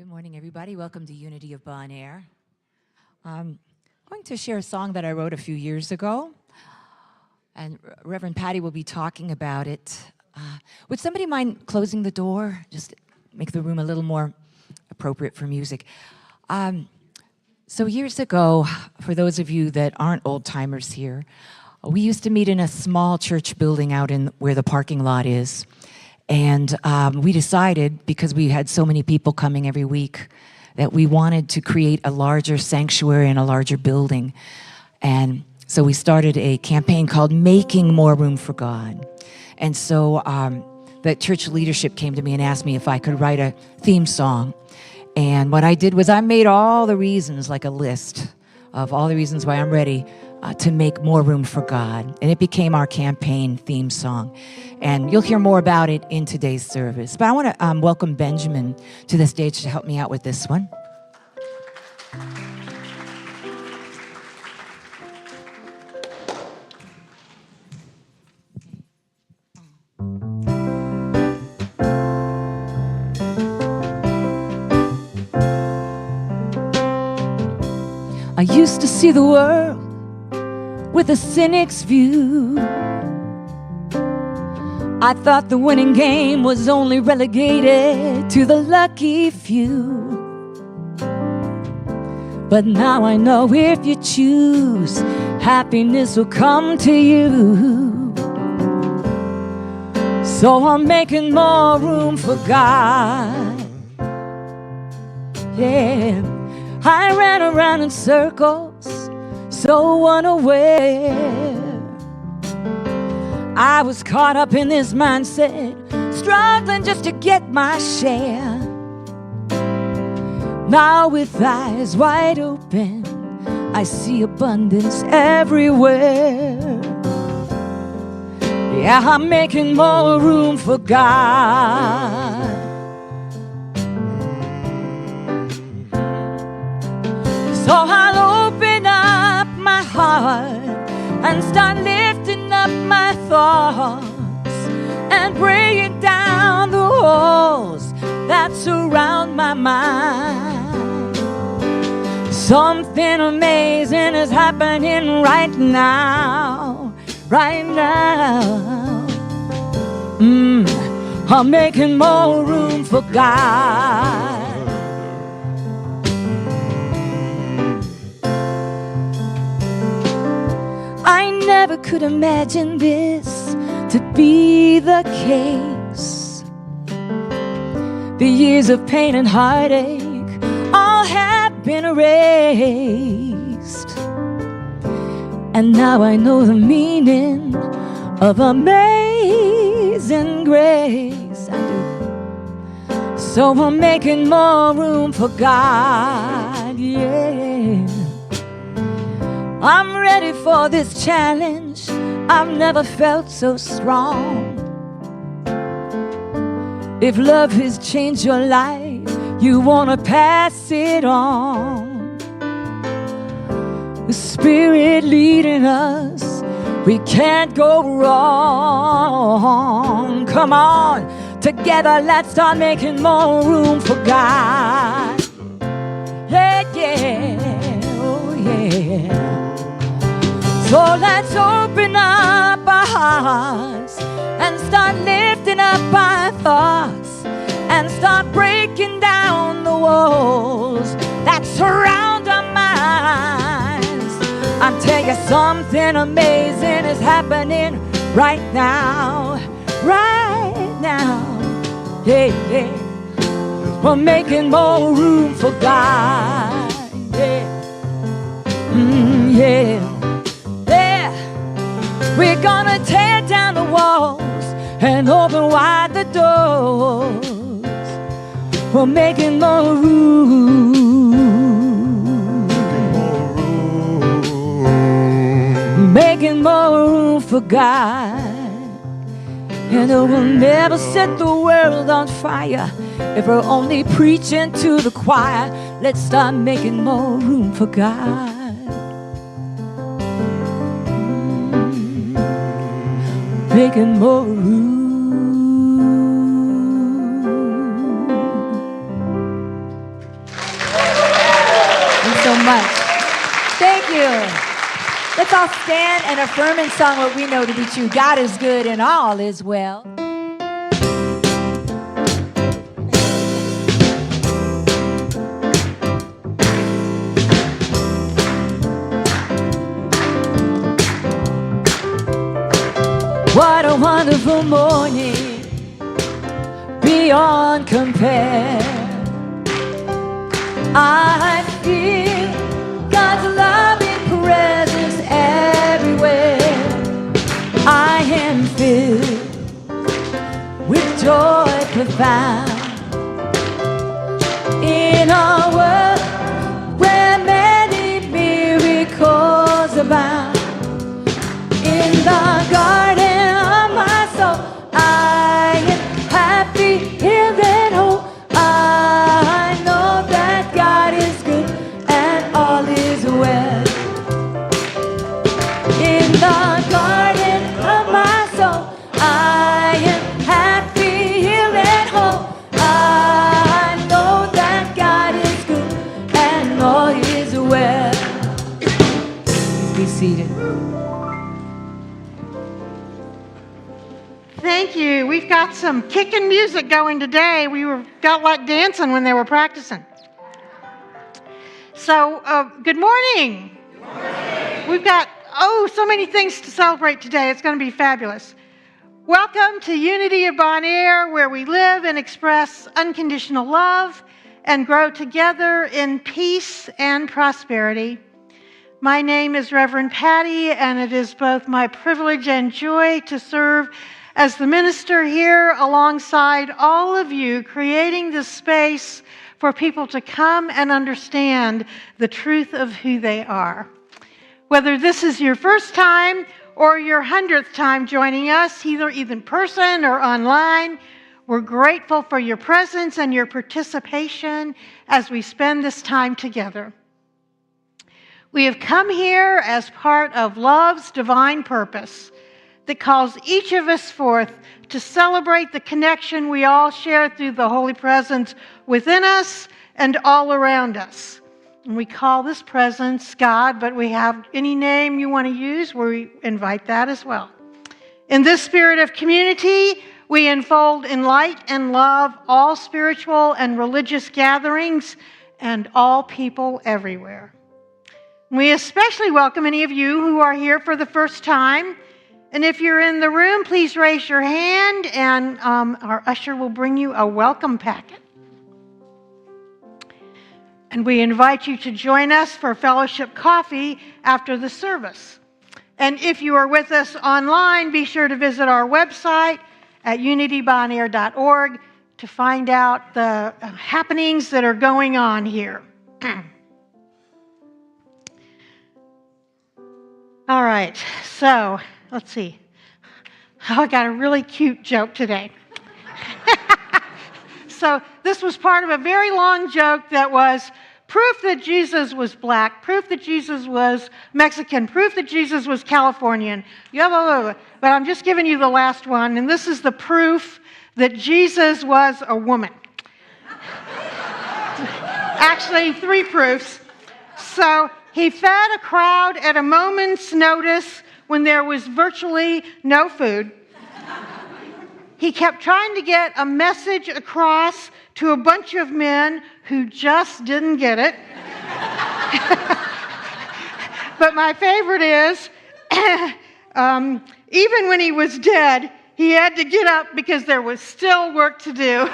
Good morning, everybody. Welcome to Unity of Bon Air. I'm going to share a song that I wrote a few years ago, and Reverend Patty will be talking about it. Would somebody mind closing the door? Just make the room a little more appropriate for music. So years ago, for those of you that aren't old-timers here, we used to meet in a small church building out in where the parking lot is. And we decided, because we had so many people coming every week, that we wanted to create a larger sanctuary and a larger building. And so we started a campaign called Making More Room for God. And so the church leadership came to me and asked me if I could write a theme song. And what I did was I made all the reasons, like a list of all the reasons why I'm ready to make more room for God. And it became our campaign theme song. And you'll hear more about it in today's service. But I want to welcome Benjamin to the stage to help me out with this one. I used to see the world with a cynic's view. I thought the winning game was only relegated to the lucky few. But now I know if you choose, happiness will come to you. So I'm making more room for God. Yeah, I ran around in circles, so unaware. I was caught up in this mindset, struggling just to get my share. Now with eyes wide open, I see abundance everywhere. Yeah, I'm making more room for God. So I'll open up my heart and start lifting up my thoughts and breaking down the walls that surround my mind. Something amazing is happening right now, right now. I'm making more room for God. I never could imagine this to be the case. The years of pain and heartache all have been erased. And now I know the meaning of amazing grace. I do. So I'm making more room for God, yeah. I'm ready for this challenge. I've never felt so strong. If love has changed your life, you want to pass it on. The Spirit leading us, we can't go wrong. Come on, together let's start making more room for God. Yeah, yeah, oh yeah. So let's open up our hearts and start lifting up our thoughts and start breaking down the walls that surround our minds. I'll tell you, something amazing is happening right now, right now. Yeah, yeah. We're making more room for God. Yeah, yeah. We're gonna tear down the walls and open wide the doors. We're making more room. Making more room for God. And we'll never set the world on fire if we're only preaching to the choir. Let's start making more room for God. Making more room. stand and affirm in song what we know to be true. God is good and all is well. What a wonderful morning, beyond compare. I feel God's loving presence everywhere. I am filled with joy profound in a world where many miracles abound. In the garden of my soul, I am happy, healed, and whole. I know that God is good and all is well. In the garden of my soul, I am happy, healed, and whole. I know that God is good and all is well. Please be seated. Thank you. We've got some kicking music going today. Felt like dancing when they were practicing. So, good morning. Good morning. We've got, so many things to celebrate today. It's going to be fabulous. Welcome to Unity of Bon Air, where we live and express unconditional love and grow together in peace and prosperity. My name is Reverend Patty, and it is both my privilege and joy to serve as the minister here alongside all of you, creating this space for people to come and understand the truth of who they are. Whether this is your first time or your 100th time joining us, either in person or online, we're grateful for your presence and your participation as we spend this time together. We have come here as part of love's divine purpose that calls each of us forth to celebrate the connection we all share through the Holy Presence within us and all around us. And we call this presence God, but we have any name you want to use, we invite that as well. In this spirit of community, we enfold in light and love all spiritual and religious gatherings and all people everywhere. We especially welcome any of you who are here for the first time. And if you're in the room, please raise your hand, and our usher will bring you a welcome packet. And we invite you to join us for fellowship coffee after the service. And if you are with us online, be sure to visit our website at unitybonair.org to find out the happenings that are going on here. All right, so let's see. I got a really cute joke today. So this was part of a very long joke that was proof that Jesus was black, proof that Jesus was Mexican, proof that Jesus was Californian. But I'm just giving you the last one, and this is the proof that Jesus was a woman. Actually, 3 proofs. So he fed a crowd at a moment's notice when there was virtually no food. He kept trying to get a message across to a bunch of men who just didn't get it. But my favorite is, even when he was dead, he had to get up because there was still work to do.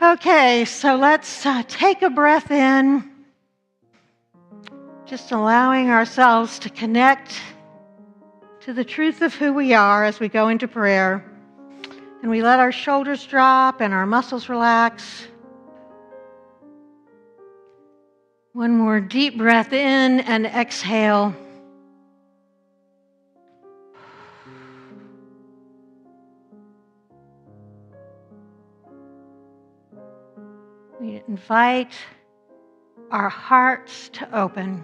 Okay, so let's take a breath in, just allowing ourselves to connect to the truth of who we are as we go into prayer. And we let our shoulders drop and our muscles relax. One more deep breath in and exhale. We invite our hearts to open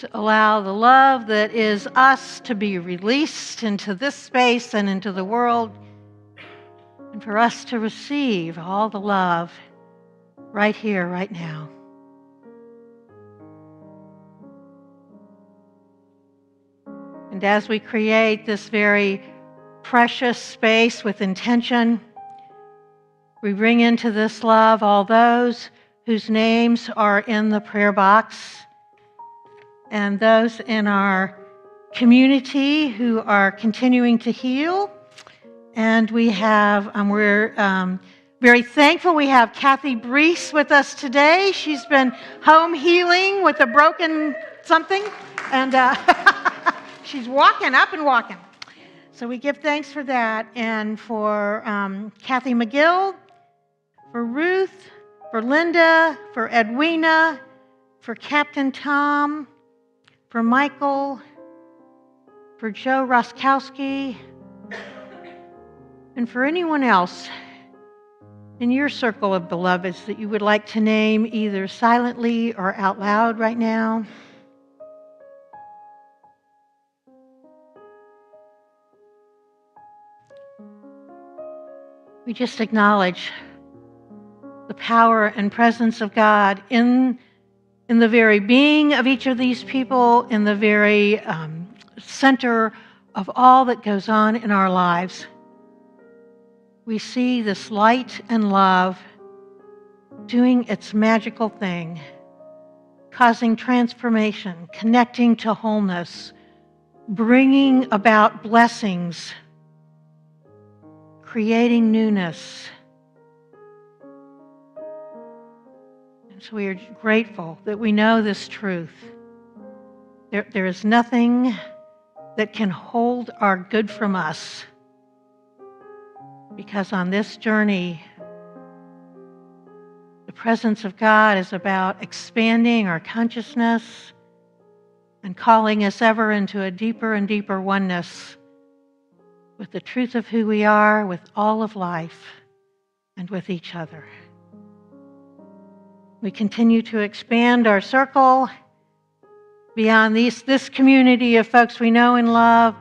just allow the love that is us to be released into this space and into the world, and for us to receive all the love right here, right now. And as we create this very precious space with intention, we bring into this love all those whose names are in the prayer box and those in our community who are continuing to heal. And we're very thankful we have Kathy Brees with us today. She's been home healing with a broken something, and she's walking up and walking. So we give thanks for that, and for Kathy McGill, for Ruth, for Linda, for Edwina, for Captain Tom, for Michael, for Joe Roskowski, and for anyone else in your circle of beloveds that you would like to name either silently or out loud right now. We just acknowledge the power and presence of God in the very being of each of these people, in the very center of all that goes on in our lives. We see this light and love doing its magical thing, causing transformation, connecting to wholeness, bringing about blessings, creating newness. And so we are grateful that we know this truth. There is nothing that can hold our good from us, because on this journey, the presence of God is about expanding our consciousness and calling us ever into a deeper and deeper oneness with the truth of who we are, with all of life, and with each other. We continue to expand our circle beyond this community of folks we know and love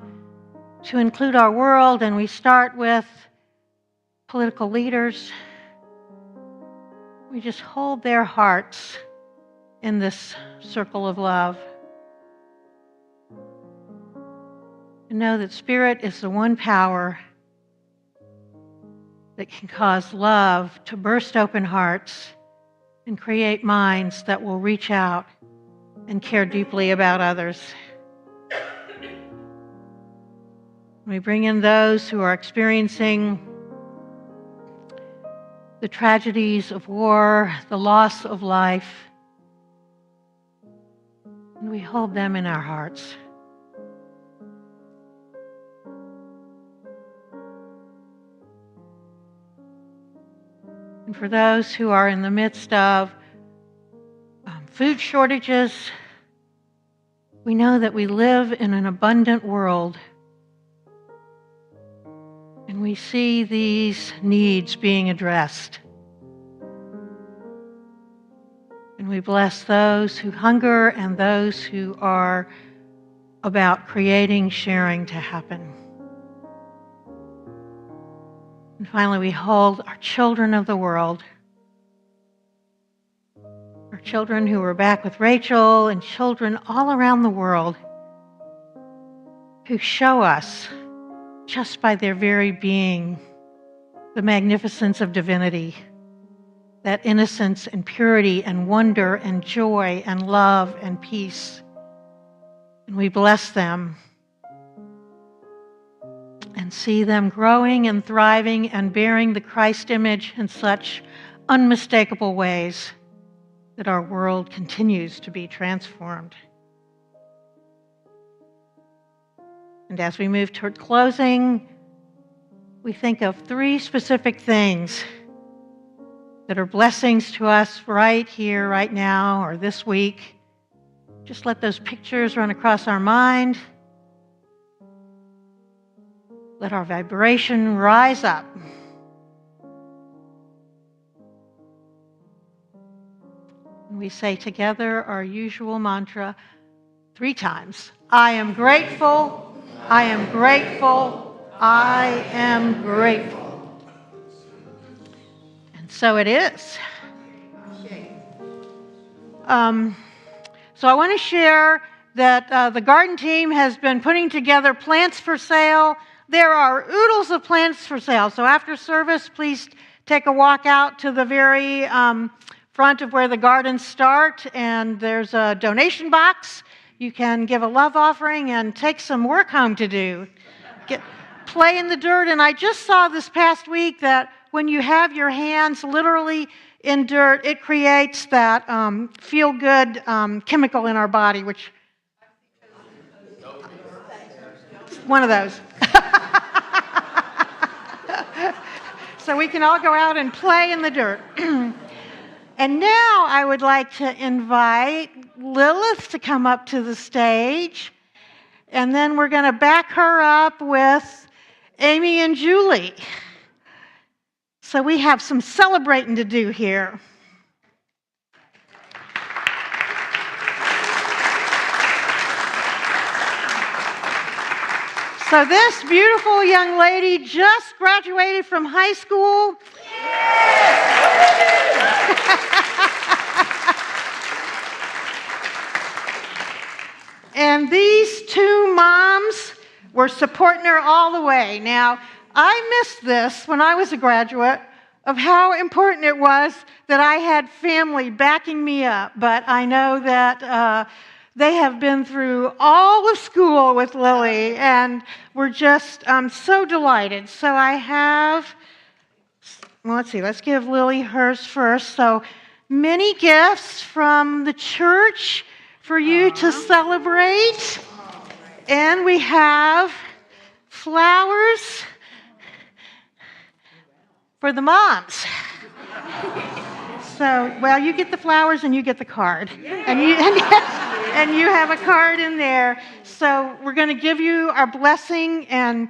to include our world, and we start with political leaders. We just hold their hearts in this circle of love. And know that Spirit is the one power that can cause love to burst open hearts and create minds that will reach out and care deeply about others. We bring in those who are experiencing the tragedies of war, the loss of life, and we hold them in our hearts. And for those who are in the midst of food shortages, we know that we live in an abundant world, and we see these needs being addressed. And we bless those who hunger and those who are about creating sharing to happen. And finally, we hold our children of the world, our children who are back with Rachel, and children all around the world who show us, just by their very being, the magnificence of divinity, that innocence and purity and wonder and joy and love and peace. And we bless them and see them growing and thriving and bearing the Christ image in such unmistakable ways that our world continues to be transformed. And as we move toward closing, we think of 3 specific things that are blessings to us right here, right now, or this week. Just let those pictures run across our mind. Let our vibration rise up. And we say together our usual mantra, 3 times. I am grateful. I am grateful. I am grateful. And so it is. So I want to share that the garden team has been putting together plants for sale. There are oodles of plants for sale. So after service, please take a walk out to the very front of where the gardens start, and there's a donation box. You can give a love offering and take some work home to do. Play in the dirt. And I just saw this past week that when you have your hands literally in dirt, it creates that feel-good chemical in our body, which one of those. So we can all go out and play in the dirt. And now I would like to invite Lilith to come up to the stage. And then we're going to back her up with Amy and Julie. So we have some celebrating to do here. So this beautiful young lady just graduated from high school. And these 2 moms were supporting her all the way. Now, I missed this when I was a graduate of how important it was that I had family backing me up. But I know that they have been through all of school with Lily, and we're just so delighted. So I have, well, let's see, let's give Lily hers first. So many gifts from the church for you to celebrate. And we have flowers for the moms. So, well, you get the flowers and you get the card. And you have a card in there. So we're going to give you our blessing, and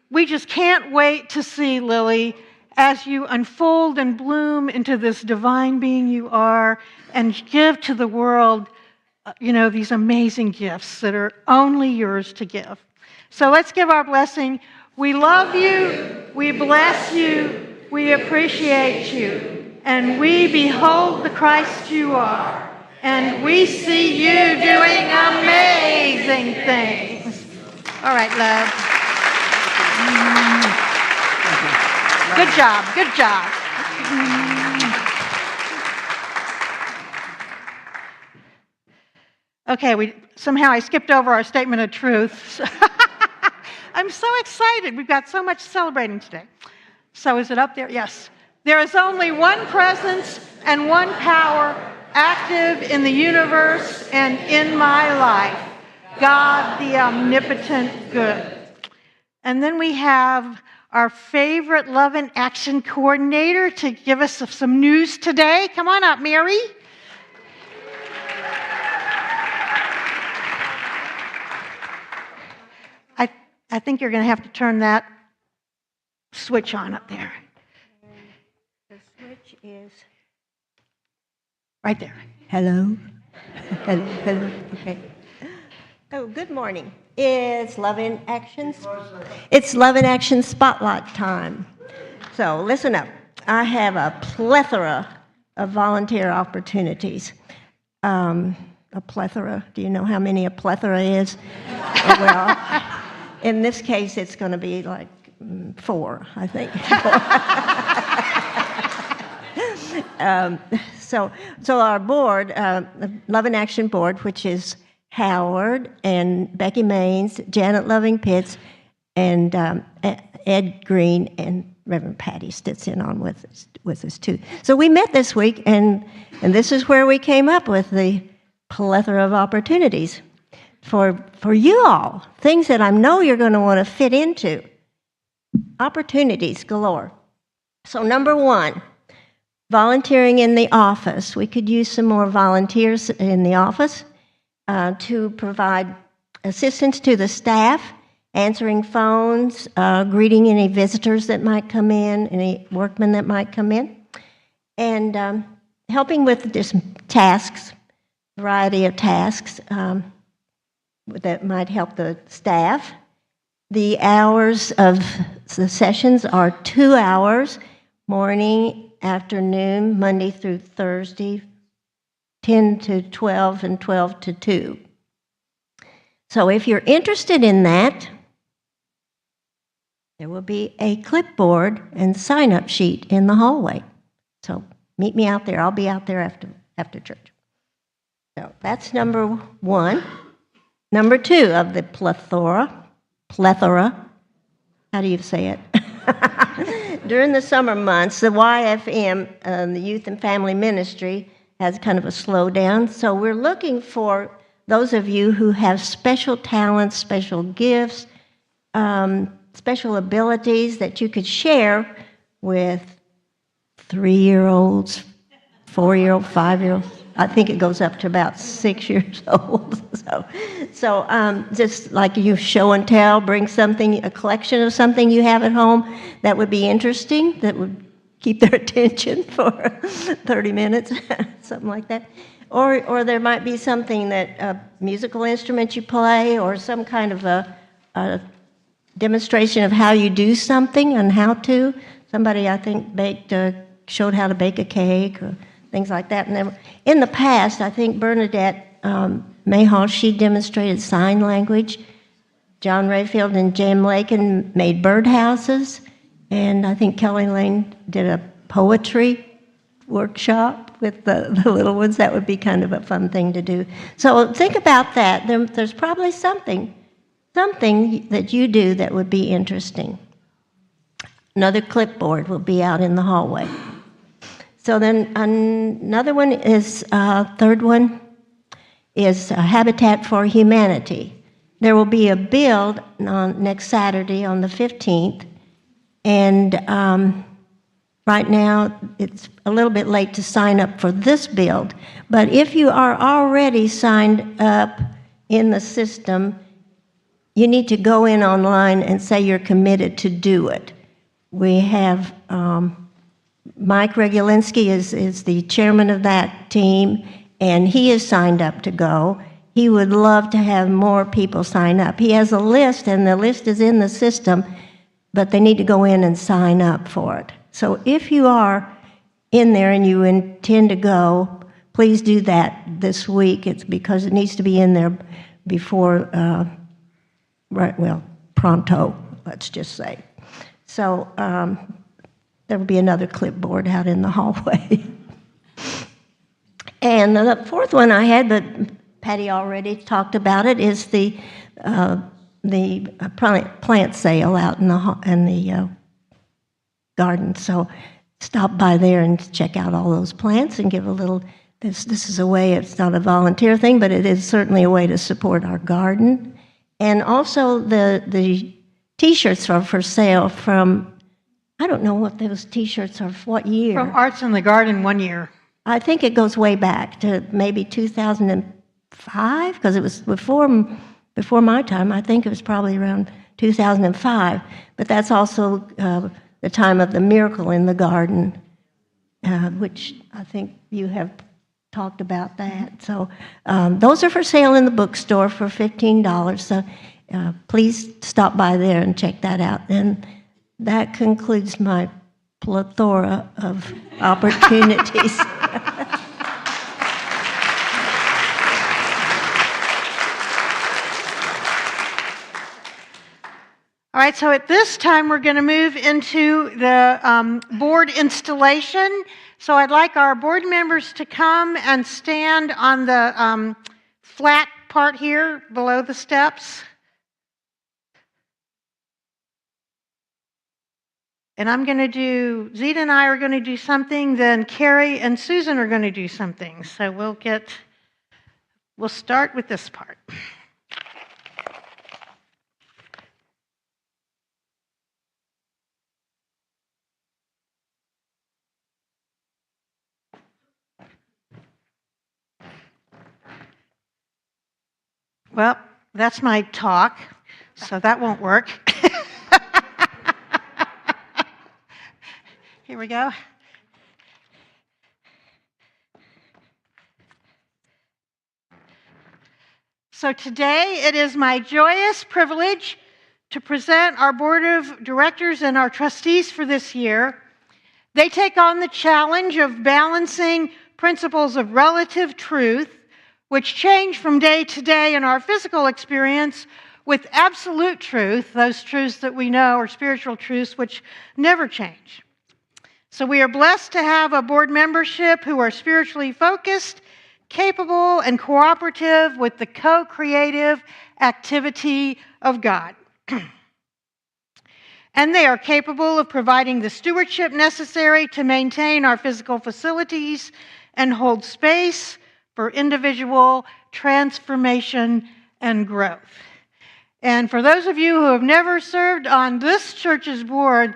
we just can't wait to see, Lily, as you unfold and bloom into this divine being you are and give to the world, these amazing gifts that are only yours to give. So let's give our blessing. We love you. We bless you. We appreciate you. And we behold the Christ you are. And we see you doing amazing things. All right, love. Good job. Good job. Okay, somehow I skipped over our statement of truth. I'm so excited. We've got so much celebrating today. So is it up there? Yes. There is only one presence and one power active in the universe and in my life, God the omnipotent good. And then we have our favorite love and action coordinator to give us some news today. Come on up, Mary. I think you're going to have to turn that switch on up there. The switch is right there. hello. Hello. Okay. Oh, good morning. It's Love in Action. It's Love in Action Spotlight time. So listen up. I have a plethora of volunteer opportunities. A plethora. Do you know how many a plethora is? Well, in this case, it's going to be like 4, I think. So our board, the Love in Action board, which is Howard and Becky Maines, Janet Loving Pitts, and Ed Green and Reverend Patty sits in on with us too. So we met this week, and this is where we came up with the plethora of opportunities for you all, things that I know you're going to want to fit into. Opportunities galore. So number 1, volunteering in the office. We could use some more volunteers in the office to provide assistance to the staff, answering phones, greeting any visitors that might come in, any workmen that might come in, and helping with just tasks, variety of tasks. that might help the staff. The hours of the sessions are 2 hours, morning, afternoon, Monday through Thursday, 10 to 12 and 12 to 2. So if you're interested in that, there will be a clipboard and sign-up sheet in the hallway. So meet me out there. I'll be out there after church. So that's number 1. Number 2 of the plethora, how do you say it? During the summer months, the YFM, the Youth and Family Ministry, has kind of a slowdown. So we're looking for those of you who have special talents, special gifts, special abilities that you could share with 3-year-olds, 4-year-olds, 5-year-olds. I think it goes up to about 6 years old. So just like you show and tell, bring something, a collection of something you have at home that would be interesting, that would keep their attention for 30 minutes, something like that. Or there might be something that, a musical instrument you play, or some kind of a demonstration of how you do something and how to. Somebody, I think, showed how to bake a cake or things like that. And then in the past, I think Bernadette Mayhall, she demonstrated sign language. John Rayfield and Jim Lakin made birdhouses. And I think Kelly Lane did a poetry workshop with the little ones. That would be kind of a fun thing to do. So think about that. There's probably something that you do that would be interesting. Another clipboard will be out in the hallway. So then another one is, third one is Habitat for Humanity. There will be a build on next Saturday on the 15th, and right now it's a little bit late to sign up for this build, but if you are already signed up in the system, you need to go in online and say you're committed to do it. We have Mike Regulinski is the chairman of that team, and he is signed up to go. He would love to have more people sign up. He has a list, and the list is in the system, but they need to go in and sign up for it. So if you are in there and you intend to go, please do that this week. It's because it needs to be in there before, pronto, let's just say. So there will be another clipboard out in the hallway. And the fourth one I had, but Patty already talked about it, is the plant sale out in the garden. So stop by there and check out all those plants and give a little. This is a way. It's not a volunteer thing, but it is certainly a way to support our garden. And also the T-shirts are for sale from, I don't know what those T-shirts are, what year? From Arts in the Garden 1 year. I think it goes way back to maybe 2005, because it was before my time. I think it was probably around 2005. But that's also the time of the Miracle in the Garden, which I think you have talked about that. So those are for sale in the bookstore for $15. So please stop by there and check that out. And that concludes my plethora of opportunities. All right, so at this time, we're going to move into the board installation. So I'd like our board members to come and stand on the flat part here below the steps. And I'm going to do, Zita and I are going to do something, then Carrie and Susan are going to do something. So we'll start with this part. Well, that's my talk, so that won't work. Here we go. So today it is my joyous privilege to present our board of directors and our trustees for this year. They take on the challenge of balancing principles of relative truth, which change from day to day in our physical experience, with absolute truth, those truths that we know are spiritual truths which never change. So we are blessed to have a board membership who are spiritually focused, capable, and cooperative with the co-creative activity of God. And they are capable of providing the stewardship necessary to maintain our physical facilities and hold space for individual transformation and growth. And for those of you who have never served on this church's board,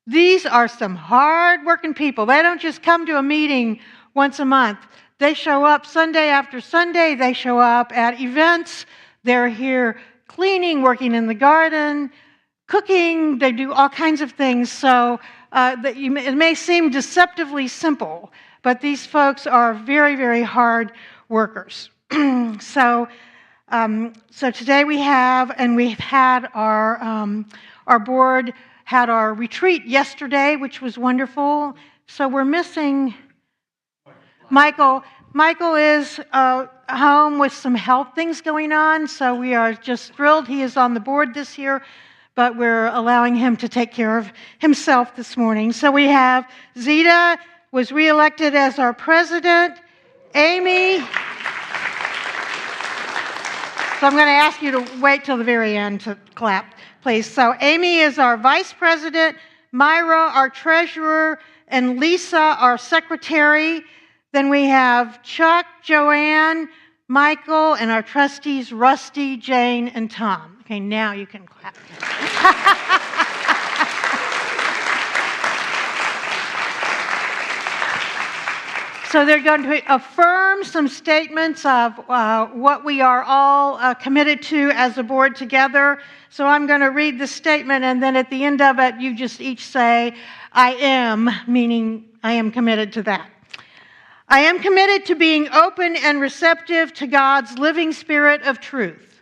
these are some hard-working people. They don't just come to a meeting once a month. They show up Sunday after Sunday. They show up at events. They're here cleaning, working in the garden, cooking. They do all kinds of things. So it may seem deceptively simple, but these folks are very, very hard workers. So today we've had our board had our retreat yesterday, which was wonderful. So we're missing Michael. Michael is home with some health things going on, so we are just thrilled he is on the board this year, but we're allowing him to take care of himself this morning. So we have Zita was reelected as our president. Amy. So I'm going to ask you to wait till the very end to clap, please. So Amy is our vice president, Myra our treasurer, and Lisa our secretary. Then we have Chuck, Joanne, Michael, and our trustees, Rusty, Jane, and Tom. Okay, now you can clap. So they're going to affirm some statements of what we are all committed to as a board together. So I'm going to read the statement, and then at the end of it, you just each say, I am, meaning I am committed to that. I am committed to being open and receptive to God's living spirit of truth.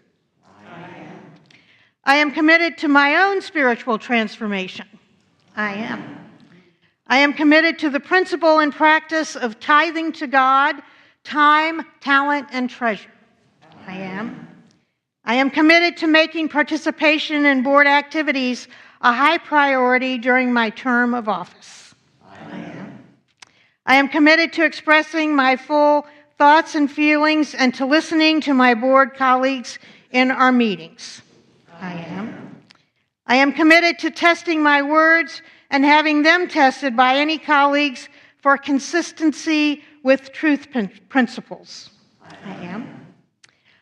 I am committed to my own spiritual transformation. I am. I am committed to the principle and practice of tithing to God, time, talent, and treasure. I am. I am committed to making participation in board activities a high priority during my term of office. I am. I am committed to expressing my full thoughts and feelings and to listening to my board colleagues in our meetings. I am. I am committed to testing my words and having them tested by any colleagues for consistency with truth principles. I am.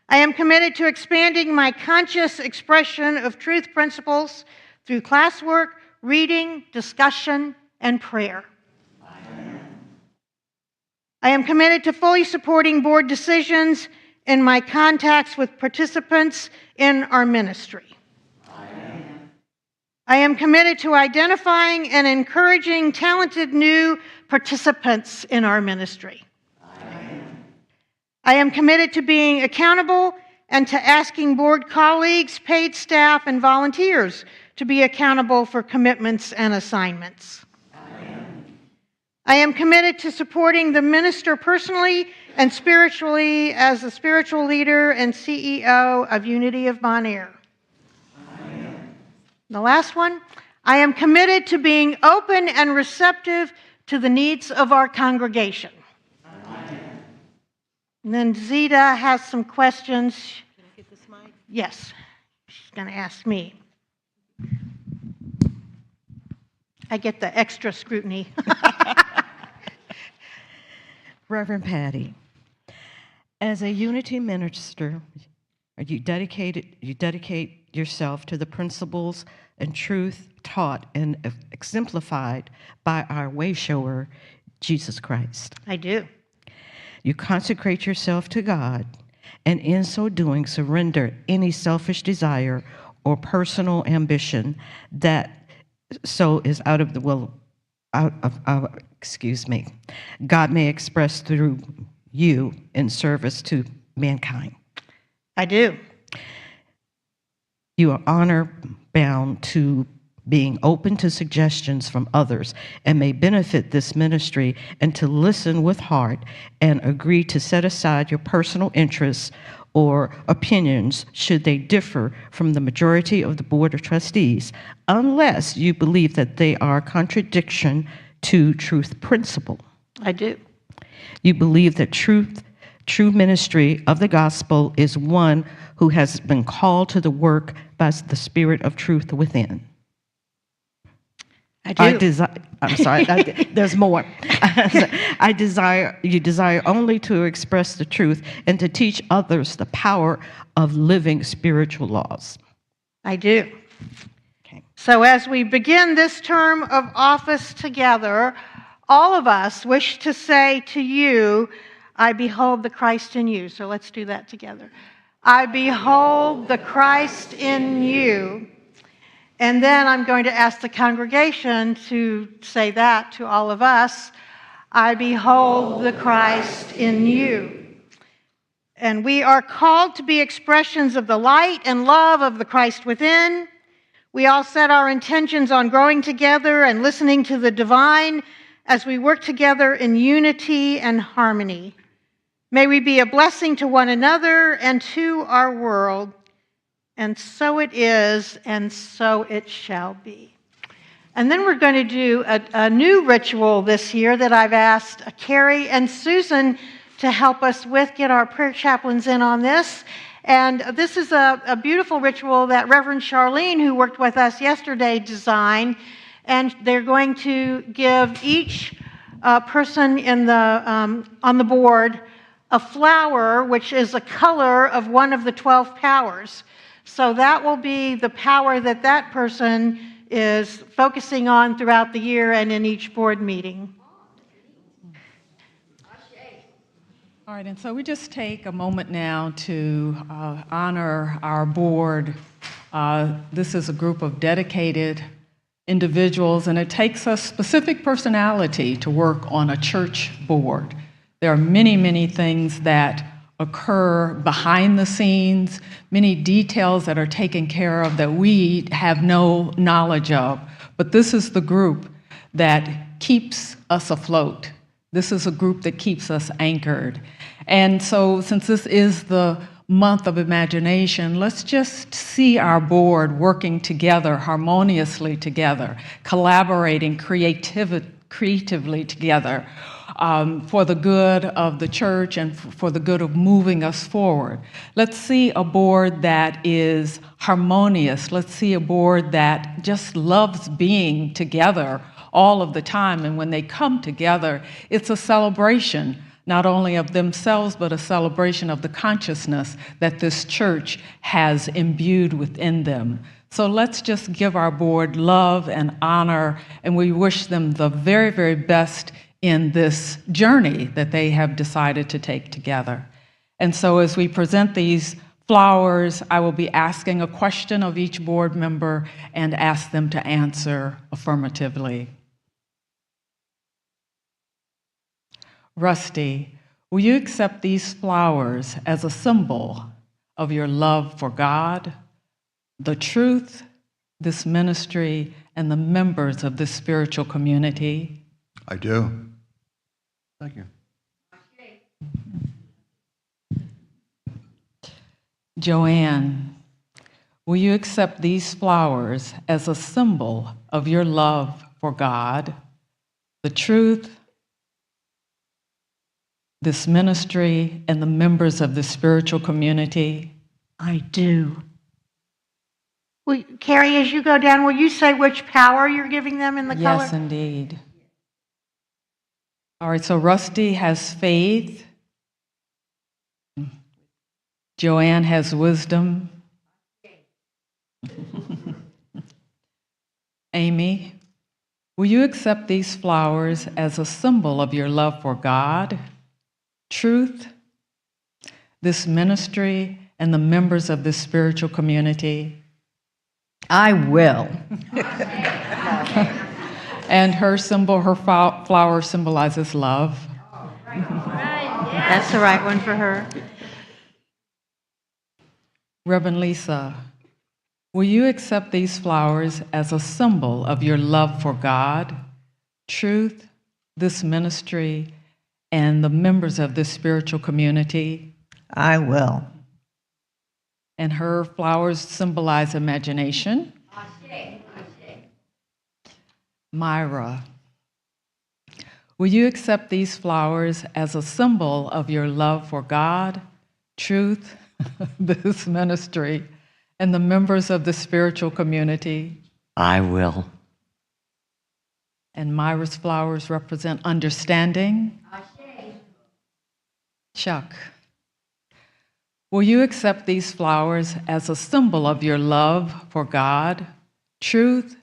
I am committed to expanding my conscious expression of truth principles through classwork, reading, discussion, and prayer. I am committed to fully supporting board decisions in my contacts with participants in our ministry. I am committed to identifying and encouraging talented new participants in our ministry. I am committed to being accountable and to asking board colleagues, paid staff, and volunteers to be accountable for commitments and assignments. I am committed to supporting the minister personally and spiritually as the spiritual leader and CEO of Unity of Bon Air. The last one, I am committed to being open and receptive to the needs of our congregation. And then Zita has some questions. Can I get this mic? Yes, she's going to ask me. I get the extra scrutiny. Reverend Patty, as a Unity minister, you dedicate yourself to the principles and truth taught and exemplified by our way-shower, Jesus Christ. I do. You consecrate yourself to God, and in so doing, surrender any selfish desire or personal ambition that so is out of the will, God may express through you in service to mankind. I do. You are honor-bound to being open to suggestions from others and may benefit this ministry, and to listen with heart and agree to set aside your personal interests or opinions should they differ from the majority of the Board of Trustees, unless you believe that they are a contradiction to truth principle. I do. You believe that true ministry of the gospel is one who has been called to the work by the Spirit of truth within. I do. I'm sorry, there's more. You desire only to express the truth and to teach others the power of living spiritual laws. I do. Okay. So as we begin this term of office together, all of us wish to say to you, I behold the Christ in you. So let's do that together. I behold the Christ in you. And then I'm going to ask the congregation to say that to all of us. I behold the Christ in you. And we are called to be expressions of the light and love of the Christ within. We all set our intentions on growing together and listening to the divine as we work together in unity and harmony. May we be a blessing to one another and to our world. And so it is, and so it shall be. And then we're going to do a new ritual this year that I've asked Carrie and Susan to help us with, get our prayer chaplains in on this. And this is a beautiful ritual that Reverend Charlene, who worked with us yesterday, designed. And they're going to give each person in on the board a flower, which is a color of one of the 12 powers. So that will be the power that that person is focusing on throughout the year and in each board meeting. All right, and so we just take a moment now to honor our board. This is a group of dedicated individuals, and it takes a specific personality to work on a church board. There are many, many things that occur behind the scenes, many details that are taken care of that we have no knowledge of. But this is the group that keeps us afloat. This is a group that keeps us anchored. And so since this is the month of imagination, let's just see our board working together, harmoniously together, collaborating creatively together, for the good of the church and for the good of moving us forward. Let's see a board that is harmonious. Let's see a board that just loves being together all of the time. And when they come together, it's a celebration, not only of themselves, but a celebration of the consciousness that this church has imbued within them. So let's just give our board love and honor, and we wish them the very, very best in this journey that they have decided to take together. And so as we present these flowers, I will be asking a question of each board member and ask them to answer affirmatively. Rusty, will you accept these flowers as a symbol of your love for God, the truth, this ministry, and the members of this spiritual community? I do. Thank you. Joanne, will you accept these flowers as a symbol of your love for God, the truth, this ministry, and the members of the spiritual community? I do. Well, Carrie, as you go down, will you say which power you're giving them in the color? Yes, indeed. All right, so Rusty has faith. Joanne has wisdom. Amy, will you accept these flowers as a symbol of your love for God, truth, this ministry, and the members of this spiritual community? I will. And her symbol, her flower symbolizes love. That's the right one for her. Reverend Lisa, will you accept these flowers as a symbol of your love for God, truth, this ministry, and the members of this spiritual community? I will. And her flowers symbolize imagination. Myra, will you accept these flowers as a symbol of your love for God, truth, this ministry, and the members of the spiritual community? I will. And Myra's flowers represent understanding. Chuck, will you accept these flowers as a symbol of your love for God, truth,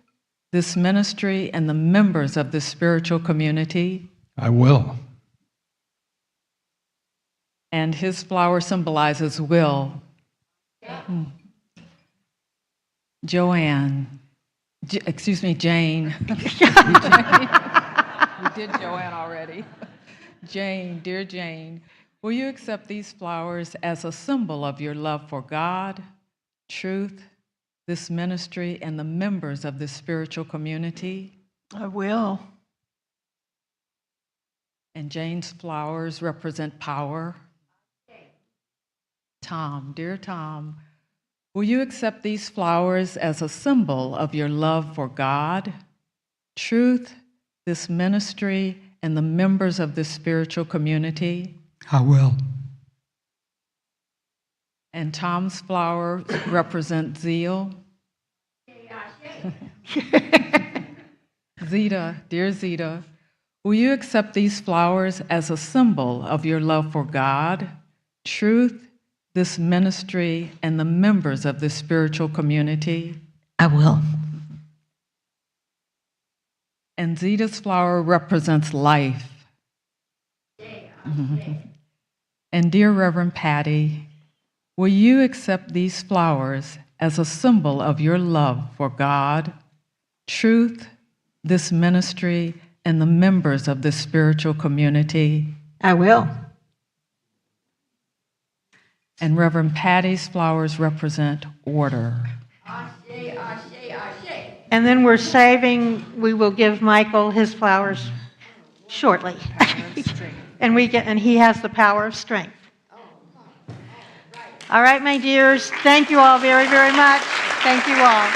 this ministry, and the members of the spiritual community? I will. And his flower symbolizes will. Jane. We did Joanne already. Jane, dear Jane, will you accept these flowers as a symbol of your love for God, truth, this ministry, and the members of the spiritual community? I will. And Jane's flowers represent power. Tom, dear Tom, will you accept these flowers as a symbol of your love for God, truth, this ministry, and the members of the spiritual community? I will. And Tom's flowers represent zeal. Zeta, dear Zeta, will you accept these flowers as a symbol of your love for God, truth, this ministry, and the members of the spiritual community? I will. And Zeta's flower represents life. And dear Reverend Patty, will you accept these flowers as a symbol of your love for God, truth, this ministry, and the members of the spiritual community? I will. And Reverend Patty's flowers represent order. And then we will give Michael his flowers shortly. And he has the power of strength. All right, my dears, thank you all very, very much. Thank you all.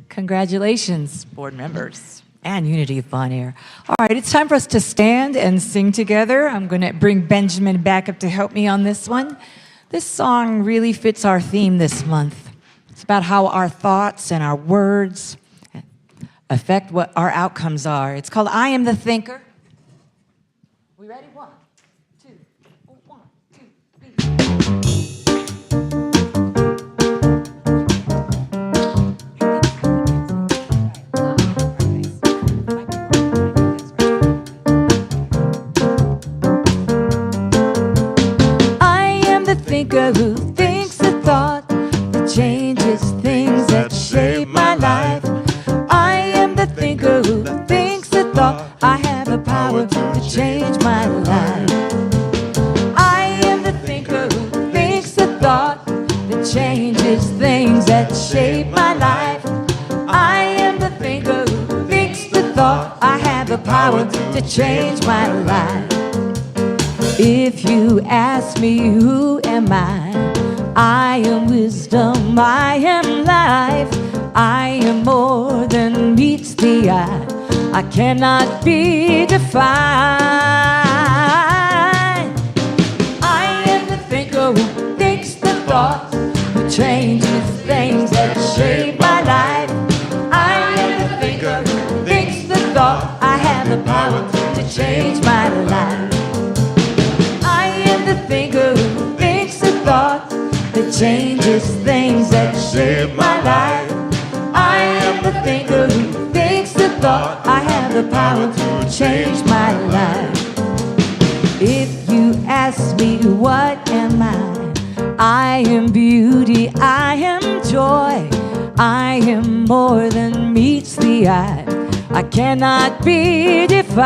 Congratulations, board members and Unity of Bon Air. All right, it's time for us to stand and sing together. I'm going to bring Benjamin back up to help me on this one. This song really fits our theme this month. It's about how our thoughts and our words affect what our outcomes are. It's called I Am the Thinker. We ready? 1, 2, 1, 2, 3. Thinker who thinks a thought that changes things that shape my life. I am the thinker who thinks a thought. I have the power to change my life. I am the thinker who thinks a thought that changes things that shape my life. I am the thinker who thinks the thought. I have the power to change my life. If you ask me who am I am wisdom, I am life. I am more than meets the eye. I cannot be defined. I am the thinker who thinks the thoughts, who changes things that shape my life. I am the thinker who thinks the thought. I have the power to change my life. The thinker who thinks a thought that changes things that shape my life. I am the thinker who thinks a thought. I have the power to change my life. If you ask me what am I am beauty, I am joy, I am more than meets the eye. I cannot be defined.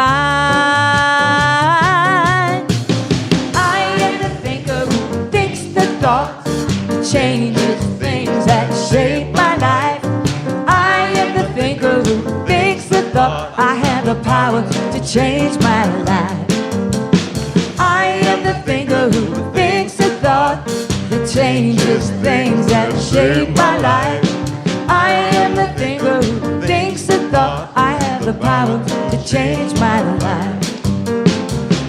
I am the thinker who thinks the thoughts, changes things that shape my life. I am the thinker who thinks the thought. I have the power to change my life. I am the thinker who thinks the thought that changes things that shape my life. I am the thinker who thinks the thought. I have the power to change my life.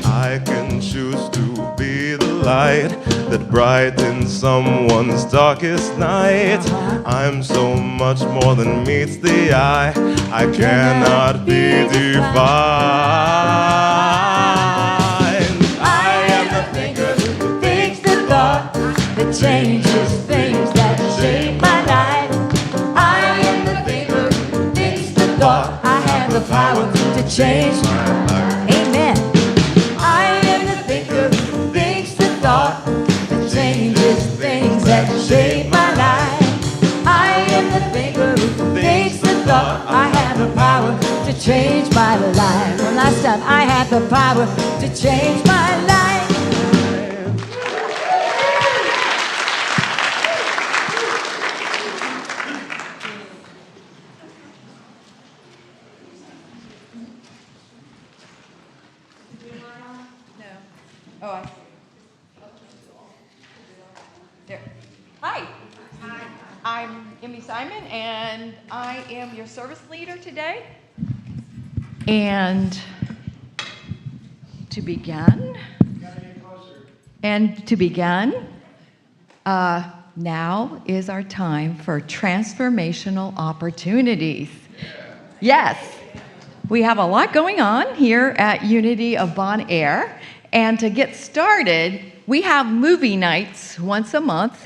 I can choose to be the light that brightens someone's darkest night. I'm so much more than meets the eye. I cannot be defined. I am the thinker who thinks the thought that changes things that shape my life. I am the thinker who thinks the thought. I have the power to change my life. Amen. I am the thinker who thinks the thought that changes things that shape my life. I am the thinker who thinks the thought. I have the power to change my life. One last time, I have the power to change my life. Hi. I'm Emmy Simon, and I am your service leader today. And to begin, now is our time for transformational opportunities. Yes, we have a lot going on here at Unity of Bon Air, and to get started, we have movie nights once a month.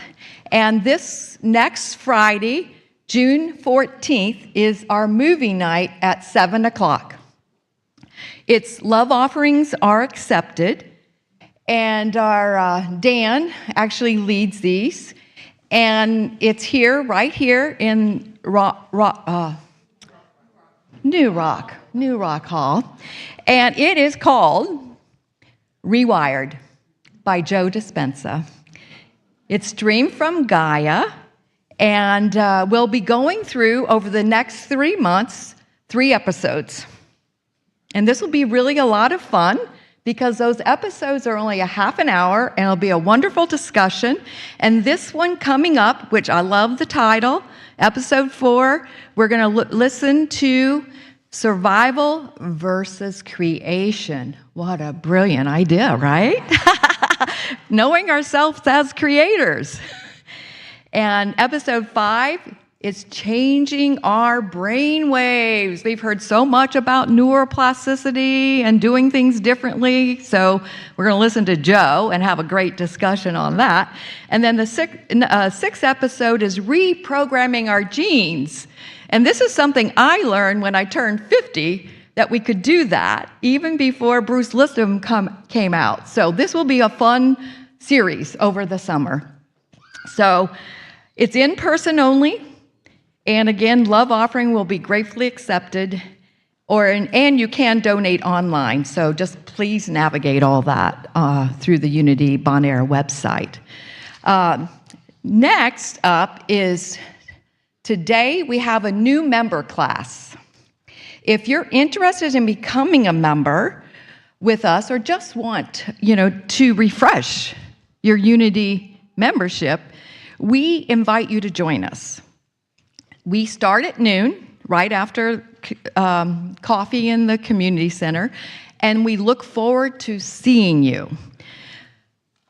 And this next Friday, June 14th, is our movie night at 7 o'clock. Its love offerings are accepted, and our Dan actually leads these. And it's here, right here in New Rock Hall. And it is called Rewired by Joe Dispenza. It's streamed from Gaia, and we'll be going through, over the next 3 months, 3 episodes. And this will be really a lot of fun, because those episodes are only a half an hour, and it'll be a wonderful discussion. And this one coming up, which I love the title, episode 4, we're going to listen to Survival versus Creation. What a brilliant idea, right? Knowing ourselves as creators. And episode 5 is changing our brain waves. We've heard so much about neuroplasticity and doing things differently, so we're going to listen to Joe and have a great discussion on that. And then the sixth episode is reprogramming our genes. And this is something I learned when I turned 50, that we could do that even before Bruce Lipton came out. So this will be a fun series over the summer. So it's in person only. And again, love offering will be gratefully accepted, and you can donate online. So just please navigate all that through the Unity Bon Air website. Next up is, today we have a new member class. If you're interested in becoming a member with us, or just want, to refresh your Unity membership, we invite you to join us. We start at noon, right after coffee in the community center, and we look forward to seeing you.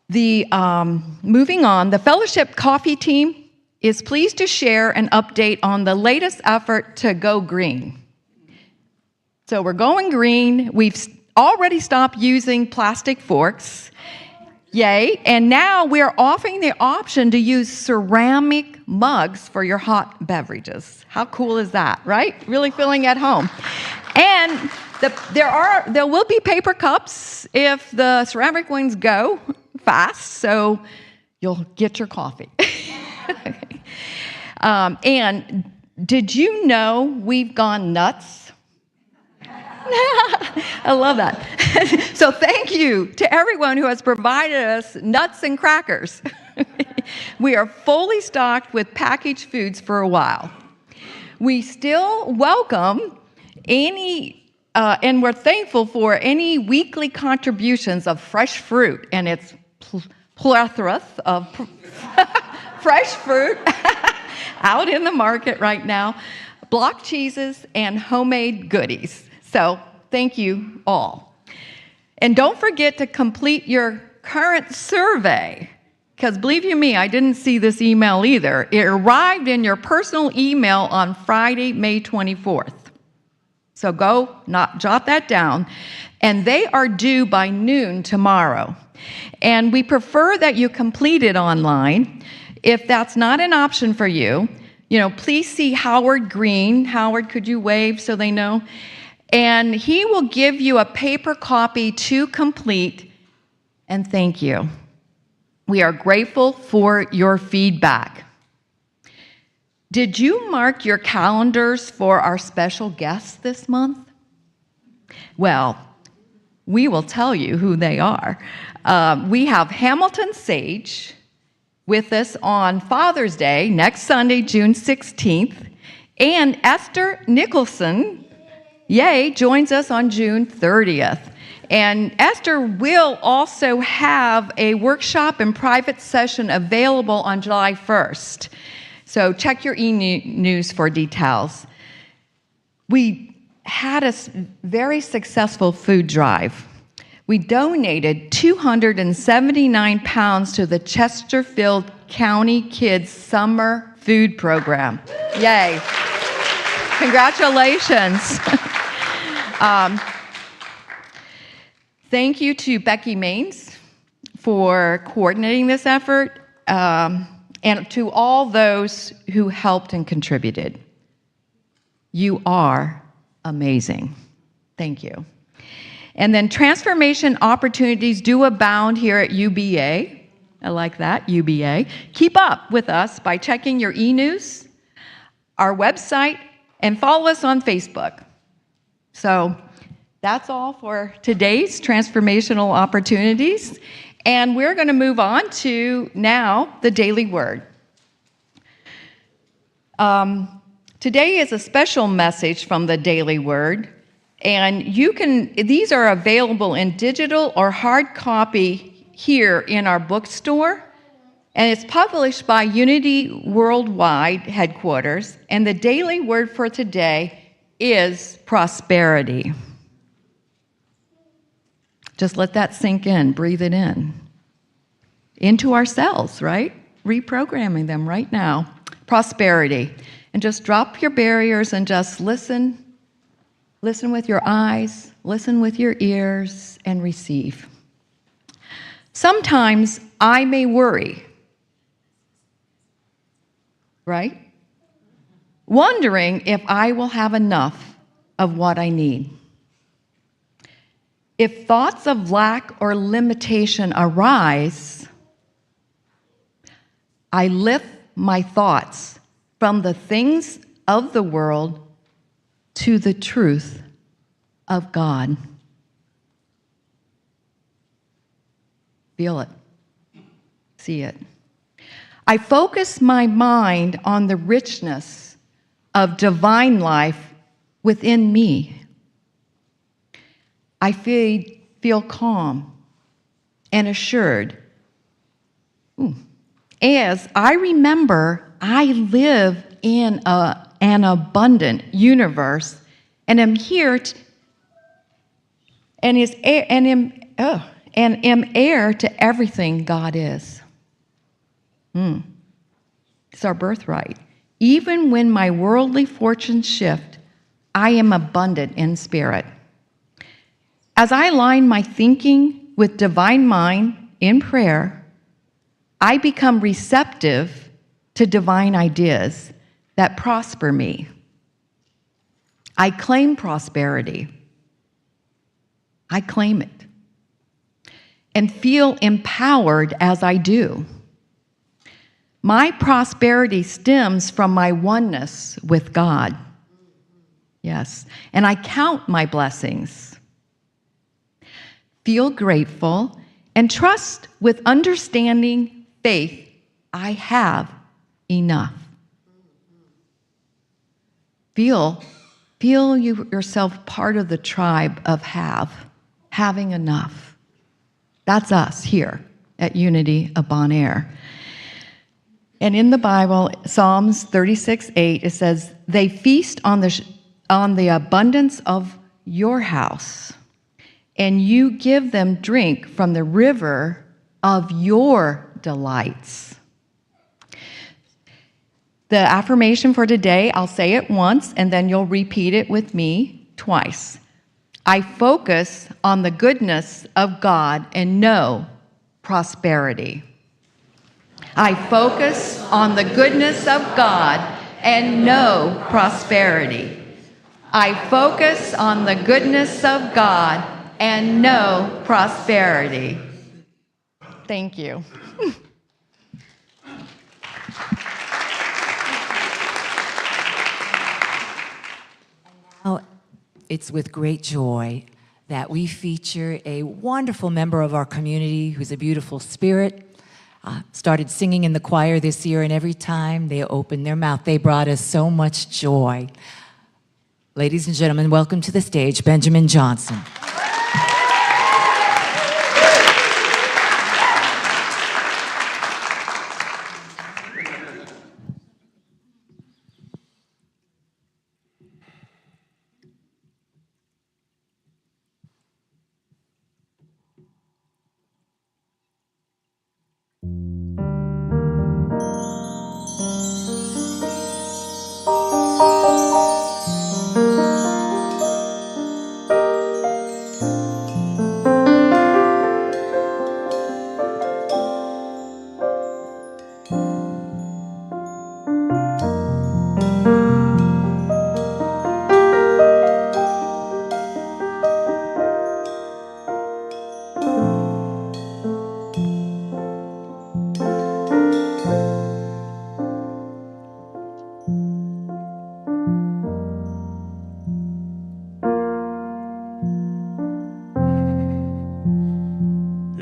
Moving on, the fellowship coffee team is pleased to share an update on the latest effort to go green. So we're going green. We've already stopped using plastic forks. Yay. And now we're offering the option to use ceramic mugs for your hot beverages. How cool is that, right? Really feeling at home. And there will be paper cups if the ceramic ones go fast. So you'll get your coffee. And did you know we've gone nuts? I love that. So thank you to everyone who has provided us nuts and crackers. We are fully stocked with packaged foods for a while. We still welcome any, and we're thankful for any weekly contributions of fresh fruit and its plethora of fresh fruit out in the market right now, block cheeses, and homemade goodies. So thank you all. And don't forget to complete your current survey, because believe you me, I didn't see this email either. It arrived in your personal email on Friday, May 24th. So jot that down. And they are due by noon tomorrow. And we prefer that you complete it online. If that's not an option for you, please see Howard Green. Howard, could you wave so they know? And he will give you a paper copy to complete. And thank you. We are grateful for your feedback. Did you mark your calendars for our special guests this month? Well, we will tell you who they are. We have Hamilton Sage with us on Father's Day, next Sunday, June 16th, and Esther Nicholson, joins us on June 30th. And Esther will also have a workshop and private session available on July 1st. So check your e-news for details. We had a very successful food drive. We donated 279 pounds to the Chesterfield County Kids Summer Food Program. Yay. Congratulations. Thank you to Becky Maines for coordinating this effort, and to all those who helped and contributed. You are amazing. Thank you. And then transformation opportunities do abound here at UBA. I like that, UBA. Keep up with us by checking your e-news, our website, and follow us on Facebook. So that's all for today's transformational opportunities. And we're going to move on to now the Daily Word. Today is a special message from the Daily Word. And these are available in digital or hard copy here in our bookstore. And it's published by Unity Worldwide headquarters. And the Daily Word for today is prosperity. Just let that sink in, breathe it in. Into ourselves, right? Reprogramming them right now. Prosperity. And just drop your barriers and just listen. Listen with your eyes, listen with your ears, and receive. Sometimes I may worry, right? Wondering if I will have enough of what I need. If thoughts of lack or limitation arise, I lift my thoughts from the things of the world to the truth of God. Feel it. See it. I focus my mind on the richness of divine life within me. I feel calm and assured. As I remember, I live in an abundant universe, and am here and am heir to everything God is. It's our birthright. Even when my worldly fortunes shift, I am abundant in spirit. As I align my thinking with divine mind in prayer, I become receptive to divine ideas that prosper me. I claim prosperity. I claim it. And feel empowered as I do. My prosperity stems from my oneness with God. Yes. And I count my blessings. Feel grateful and trust with understanding faith. I have enough. Feel yourself part of the tribe of having enough. That's us here at Unity of Bon Air. And in the Bible, Psalms 36:8, it says, "They feast on the abundance of your house, and you give them drink from the river of your delights." The affirmation for today, I'll say it once, and then you'll repeat it with me twice. I focus on the goodness of God and know prosperity. I focus on the goodness of God and know prosperity. I focus on the goodness of God and know prosperity. Thank you. Now, it's with great joy that we feature a wonderful member of our community who's a beautiful spirit. Started singing in the choir this year, and every time they opened their mouth, they brought us so much joy. Ladies and gentlemen, welcome to the stage, Benjamin Johnson.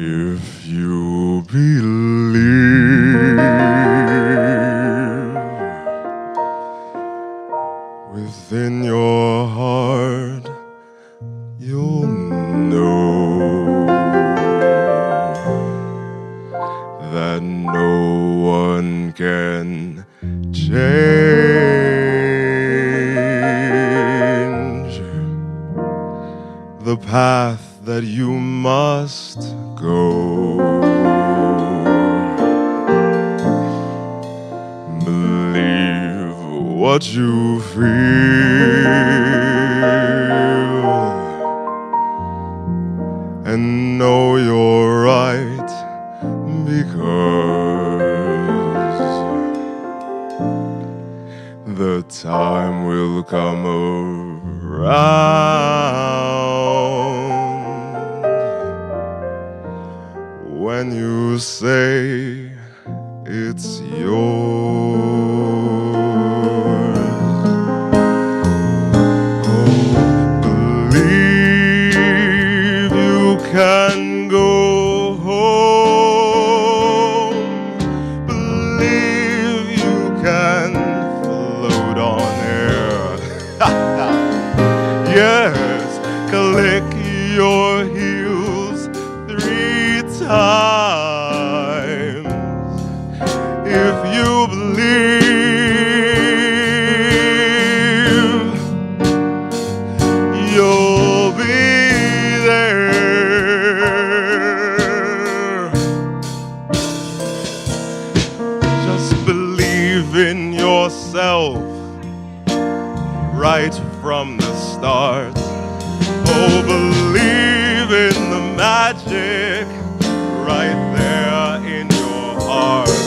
If you believe within your heart, you'll know that no one can change the path that you must go. Believe what you feel and know you're right, because the time will come around when you say it's yours. Oh, believe you can go home. Believe you can float on air. Yes, click your heels 3 times. If you believe, you'll be there. Just believe in yourself right from the start. Oh, believe in the magic right there in your heart.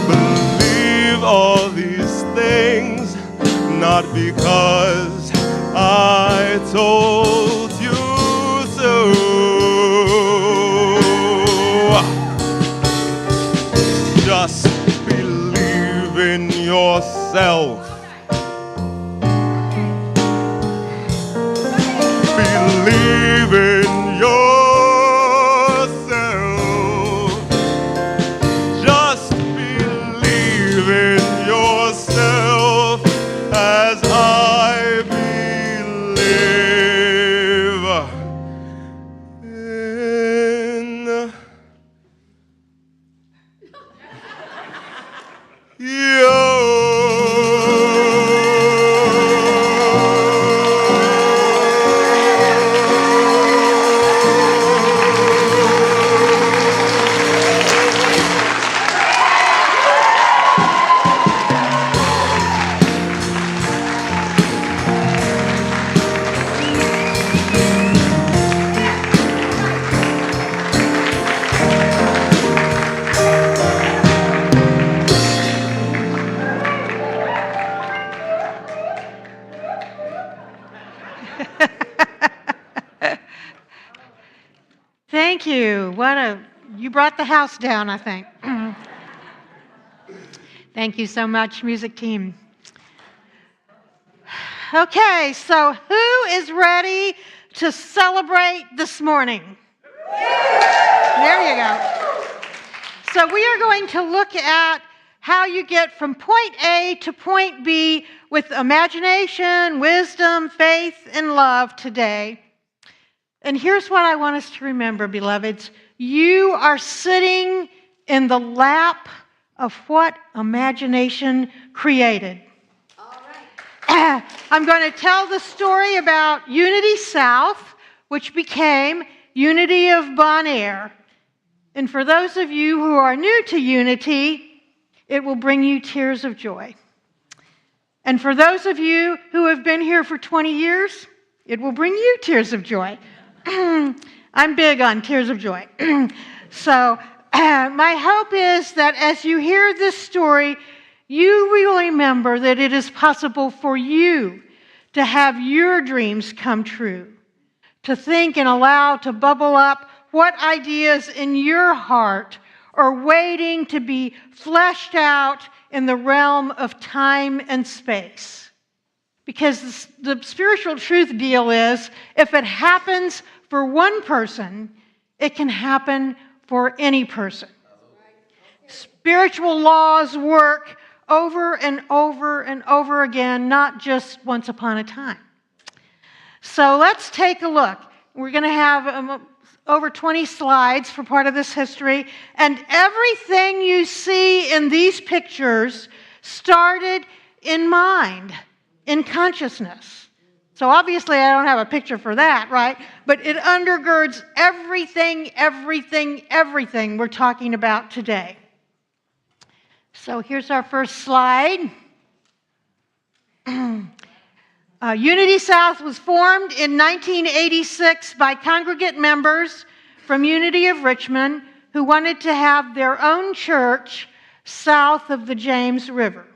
Believe all these things, not because I told you so. Just yourself. Believe in yourself. Just believe in yourself as I believe in Thank you. You brought the house down, I think. Thank you so much, music team. Okay, so who is ready to celebrate this morning? There you go. So we are going to look at how you get from point A to point B with imagination, wisdom, faith, and love today. And here's what I want us to remember, beloveds. You are sitting in the lap of what imagination created. All right. I'm going to tell the story about Unity South, which became Unity of Bonaire. And for those of you who are new to Unity, it will bring you tears of joy. And for those of you who have been here for 20 years, it will bring you tears of joy. I'm big on tears of joy. So my hope is that as you hear this story, you will remember that it is possible for you to have your dreams come true, to think and allow to bubble up what ideas in your heart are waiting to be fleshed out in the realm of time and space. Because the spiritual truth deal is, if it happens for one person, it can happen for any person. Spiritual laws work over and over and over again, not just once upon a time. So let's take a look. We're going to have over 20 slides for part of this history, and everything you see in these pictures started in mind, in consciousness. So obviously I don't have a picture for that, right? But it undergirds everything we're talking about today. So here's our first slide. Unity South was formed in 1986 by congregant members from Unity of Richmond who wanted to have their own church south of the James River.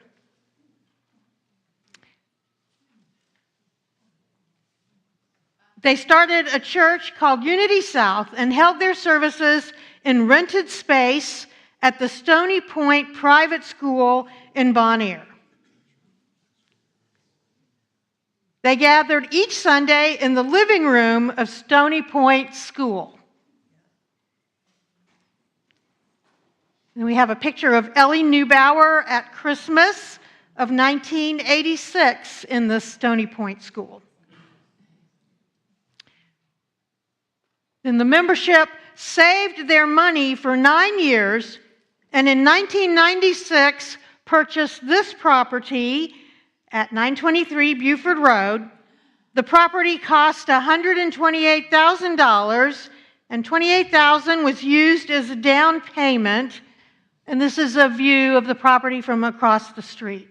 They started a church called Unity South and held their services in rented space at the Stony Point Private School in Bonaire. They gathered each Sunday in the living room of Stony Point School. And we have a picture of Ellie Neubauer at Christmas of 1986 in the Stony Point School. Then the membership saved their money for 9 years, and in 1996 purchased this property at 923 Buford Road. The property cost $128,000, and $28,000 was used as a down payment. And this is a view of the property from across the street.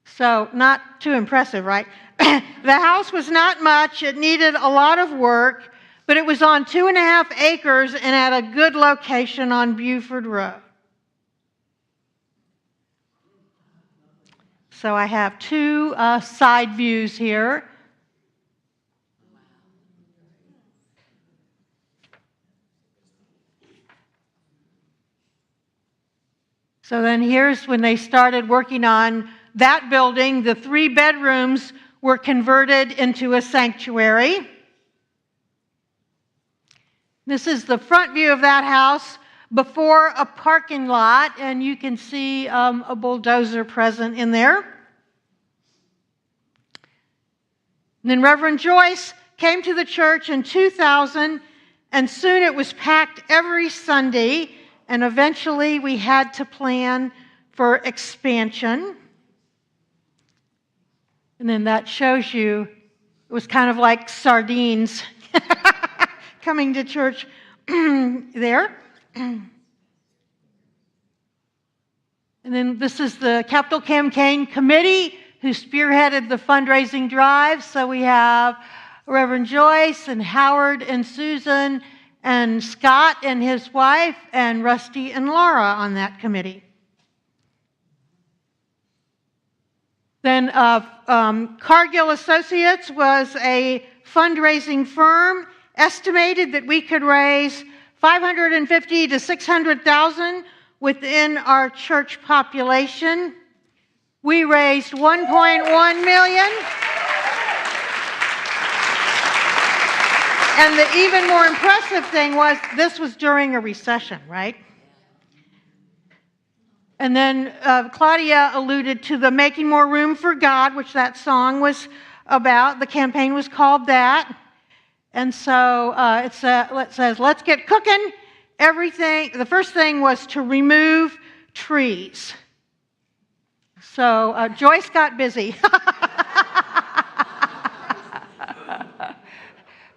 So, not too impressive, right? The house was not much. It needed a lot of work, but it was on 2.5 acres and at a good location on Buford Road. So I have two side views here. So then here's when they started working on that building. The 3 bedrooms were converted into a sanctuary. This is the front view of that house before a parking lot, and you can see a bulldozer present in there. And then Reverend Joyce came to the church in 2000, and soon it was packed every Sunday, and eventually we had to plan for expansion. And then that shows you, it was kind of like sardines coming to church there. And then this is the Capital Campaign Committee who spearheaded the fundraising drive. So we have Reverend Joyce and Howard and Susan and Scott and his wife and Rusty and Laura on that committee. Then Cargill Associates was a fundraising firm, estimated that we could raise $550,000 to $600,000 within our church population. We raised $1.1 million. And the even more impressive thing was this was during a recession, right? And then Claudia alluded to the Making More Room for God, which that song was about. The campaign was called that. And so it says, let's get cooking. The first thing was to remove trees. So Joyce got busy.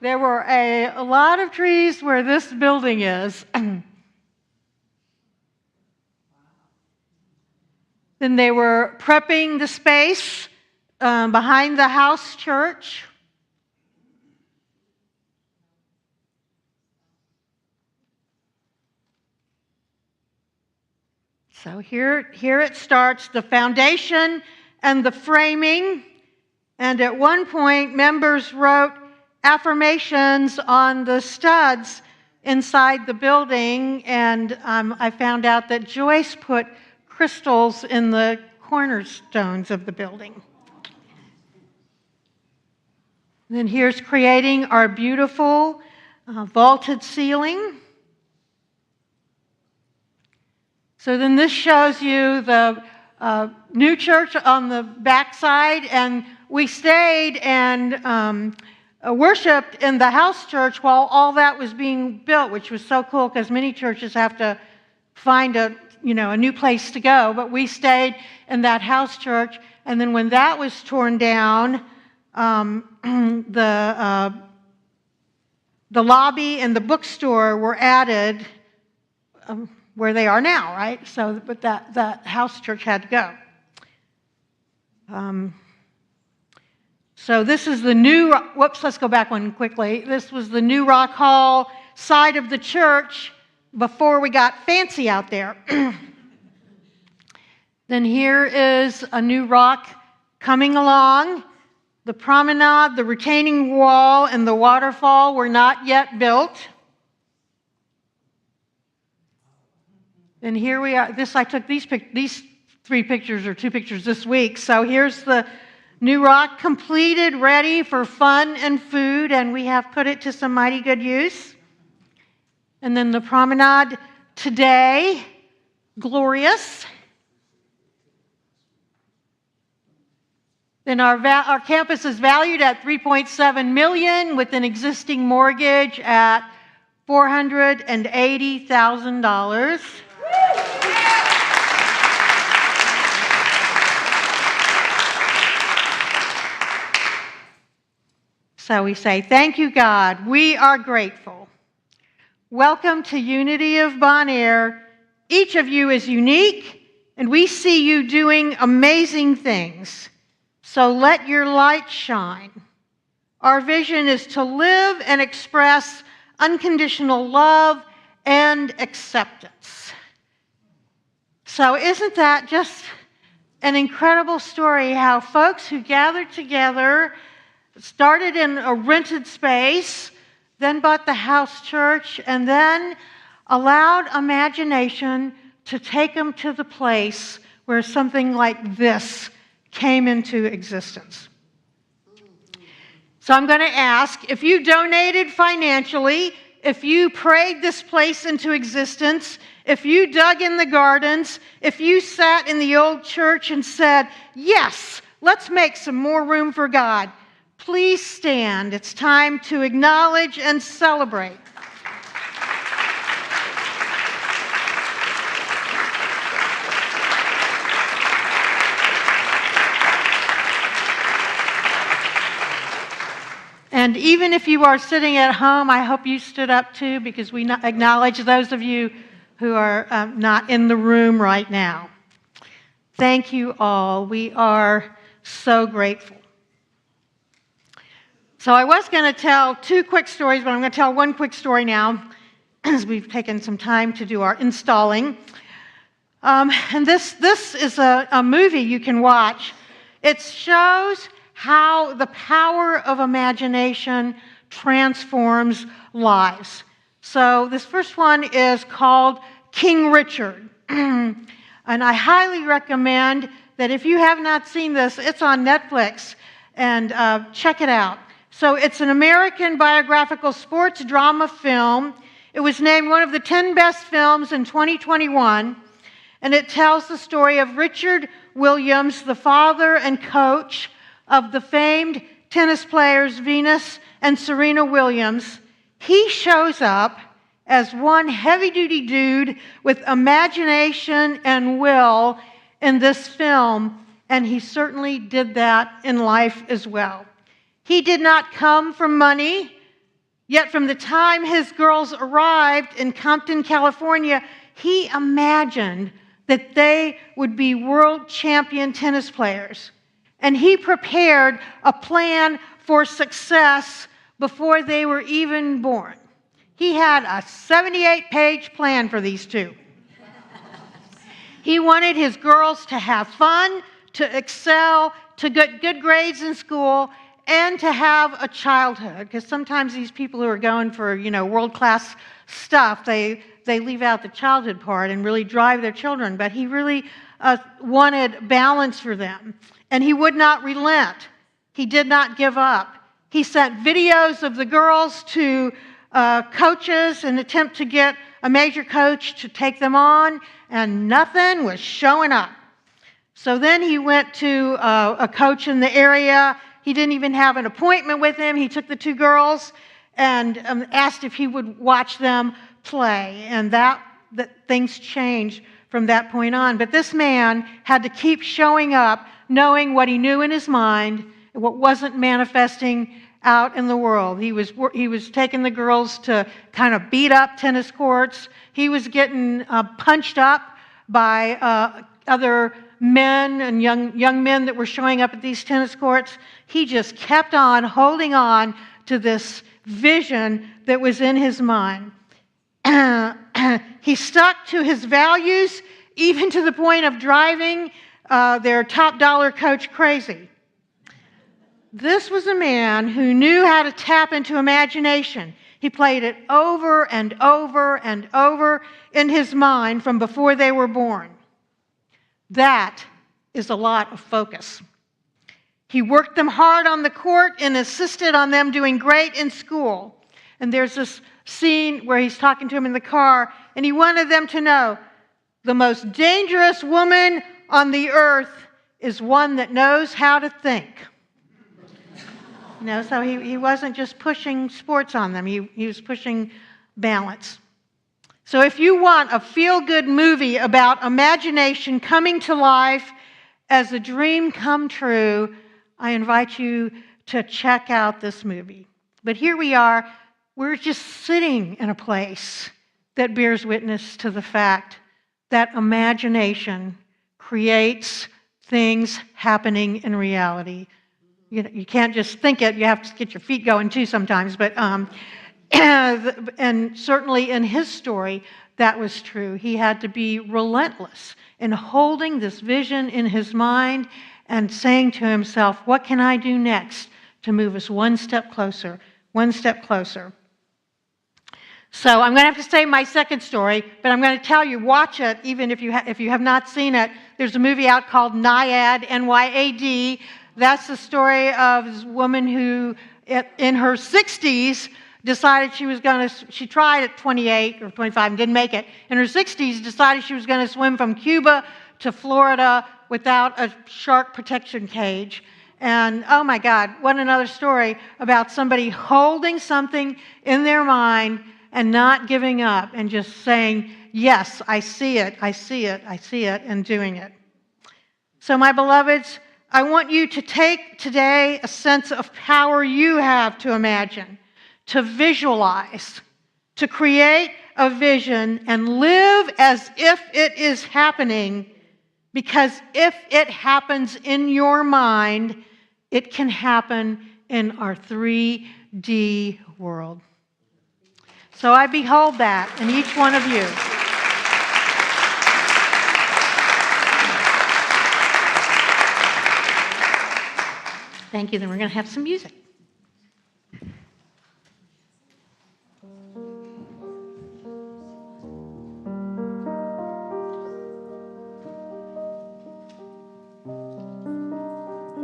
There were a lot of trees where this building is. Then they were prepping the space behind the house church. So here it starts, the foundation and the framing. And at one point, members wrote affirmations on the studs inside the building. And I found out that Joyce put crystals in the cornerstones of the building. And then here's creating our beautiful vaulted ceiling. So then this shows you the new church on the backside, and we stayed and worshiped in the house church while all that was being built, which was so cool because many churches have to find a new place to go. But we stayed in that house church, and then when that was torn down, the lobby and the bookstore were added. Where they are now, right? So, but that house church had to go. So this is the new, let's go back one quickly. This was the new Rock Hall side of the church before we got fancy out there. Then here is a new rock coming along. The promenade, the retaining wall, and the waterfall were not yet built. And here we are. I took these 3 pictures or 2 pictures this week. So here's the new rock completed, ready for fun and food, and we have put it to some mighty good use. And then the promenade today, glorious. Then our campus is valued at $3.7 million with an existing mortgage at $480,000. So we say, thank you, God. We are grateful. Welcome to Unity of Bon Air. Each of you is unique, and we see you doing amazing things. So let your light shine. Our vision is to live and express unconditional love and acceptance. So isn't that just an incredible story how folks who gathered together started in a rented space, then bought the house church, and then allowed imagination to take them to the place where something like this came into existence. So I'm going to ask, if you donated financially, if you prayed this place into existence, if you dug in the gardens, if you sat in the old church and said, yes, let's make some more room for God, please stand. It's time to acknowledge and celebrate. And even if you are sitting at home, I hope you stood up too, because we acknowledge those of you who are not in the room right now. Thank you all. We are so grateful. So I was going to tell two quick stories, but I'm going to tell one quick story now, as we've taken some time to do our installing. And this is a movie you can watch. It shows how the power of imagination transforms lives. So this first one is called King Richard. And I highly recommend that if you have not seen this, it's on Netflix, and check it out. So it's an American biographical sports drama film. It was named one of the 10 best films in 2021, and it tells the story of Richard Williams, the father and coach of the famed tennis players Venus and Serena Williams. He shows up as one heavy-duty dude with imagination and will in this film, and he certainly did that in life as well. He did not come from money, yet from the time his girls arrived in Compton, California, he imagined that they would be world champion tennis players. And he prepared a plan for success before they were even born. He had a 78-page plan for these two. He wanted his girls to have fun, to excel, to get good grades in school, and to have a childhood. Because sometimes these people who are going for, world-class stuff, they leave out the childhood part and really drive their children. But he really wanted balance for them. And he would not relent. He did not give up. He sent videos of the girls to coaches in an attempt to get a major coach to take them on, and nothing was showing up. So then he went to a coach in the area. He didn't even have an appointment with him. He took the two girls and asked if he would watch them play. And that things changed from that point on. But this man had to keep showing up, knowing what he knew in his mind, what wasn't manifesting out in the world. He was taking the girls to kind of beat up tennis courts. He was getting punched up by other men and young men that were showing up at these tennis courts. He just kept on holding on to this vision that was in his mind. He stuck to his values, even to the point of driving their top dollar coach crazy. This was a man who knew how to tap into imagination. He played it over and over and over in his mind from before they were born. That is a lot of focus. He worked them hard on the court and insisted on them doing great in school. And there's this scene where he's talking to them in the car, and he wanted them to know the most dangerous woman on the earth is one that knows how to think. So he wasn't just pushing sports on them. He was pushing balance. So if you want a feel-good movie about imagination coming to life as a dream come true, I invite you to check out this movie. But here we are. We're just sitting in a place that bears witness to the fact that imagination creates things happening in reality. You can't just think it. You have to get your feet going too sometimes. But and certainly in his story, that was true. He had to be relentless in holding this vision in his mind and saying to himself, what can I do next to move us one step closer, one step closer? So I'm going to have to say my second story, but I'm going to tell you, watch it, even if you have not seen it. There's a movie out called Nyad, N-Y-A-D. That's the story of this woman who, in her 60s, decided she tried at 28 or 25 and didn't make it. In her 60s, decided she was going to swim from Cuba to Florida without a shark protection cage. And oh my God, what another story about somebody holding something in their mind and not giving up and just saying, yes, I see it, I see it, I see it, and doing it. So my beloveds, I want you to take today a sense of power you have to imagine, to visualize, to create a vision and live as if it is happening, because if it happens in your mind, it can happen in our 3D world. So I behold that in each one of you. Thank you. Then we're going to have some music.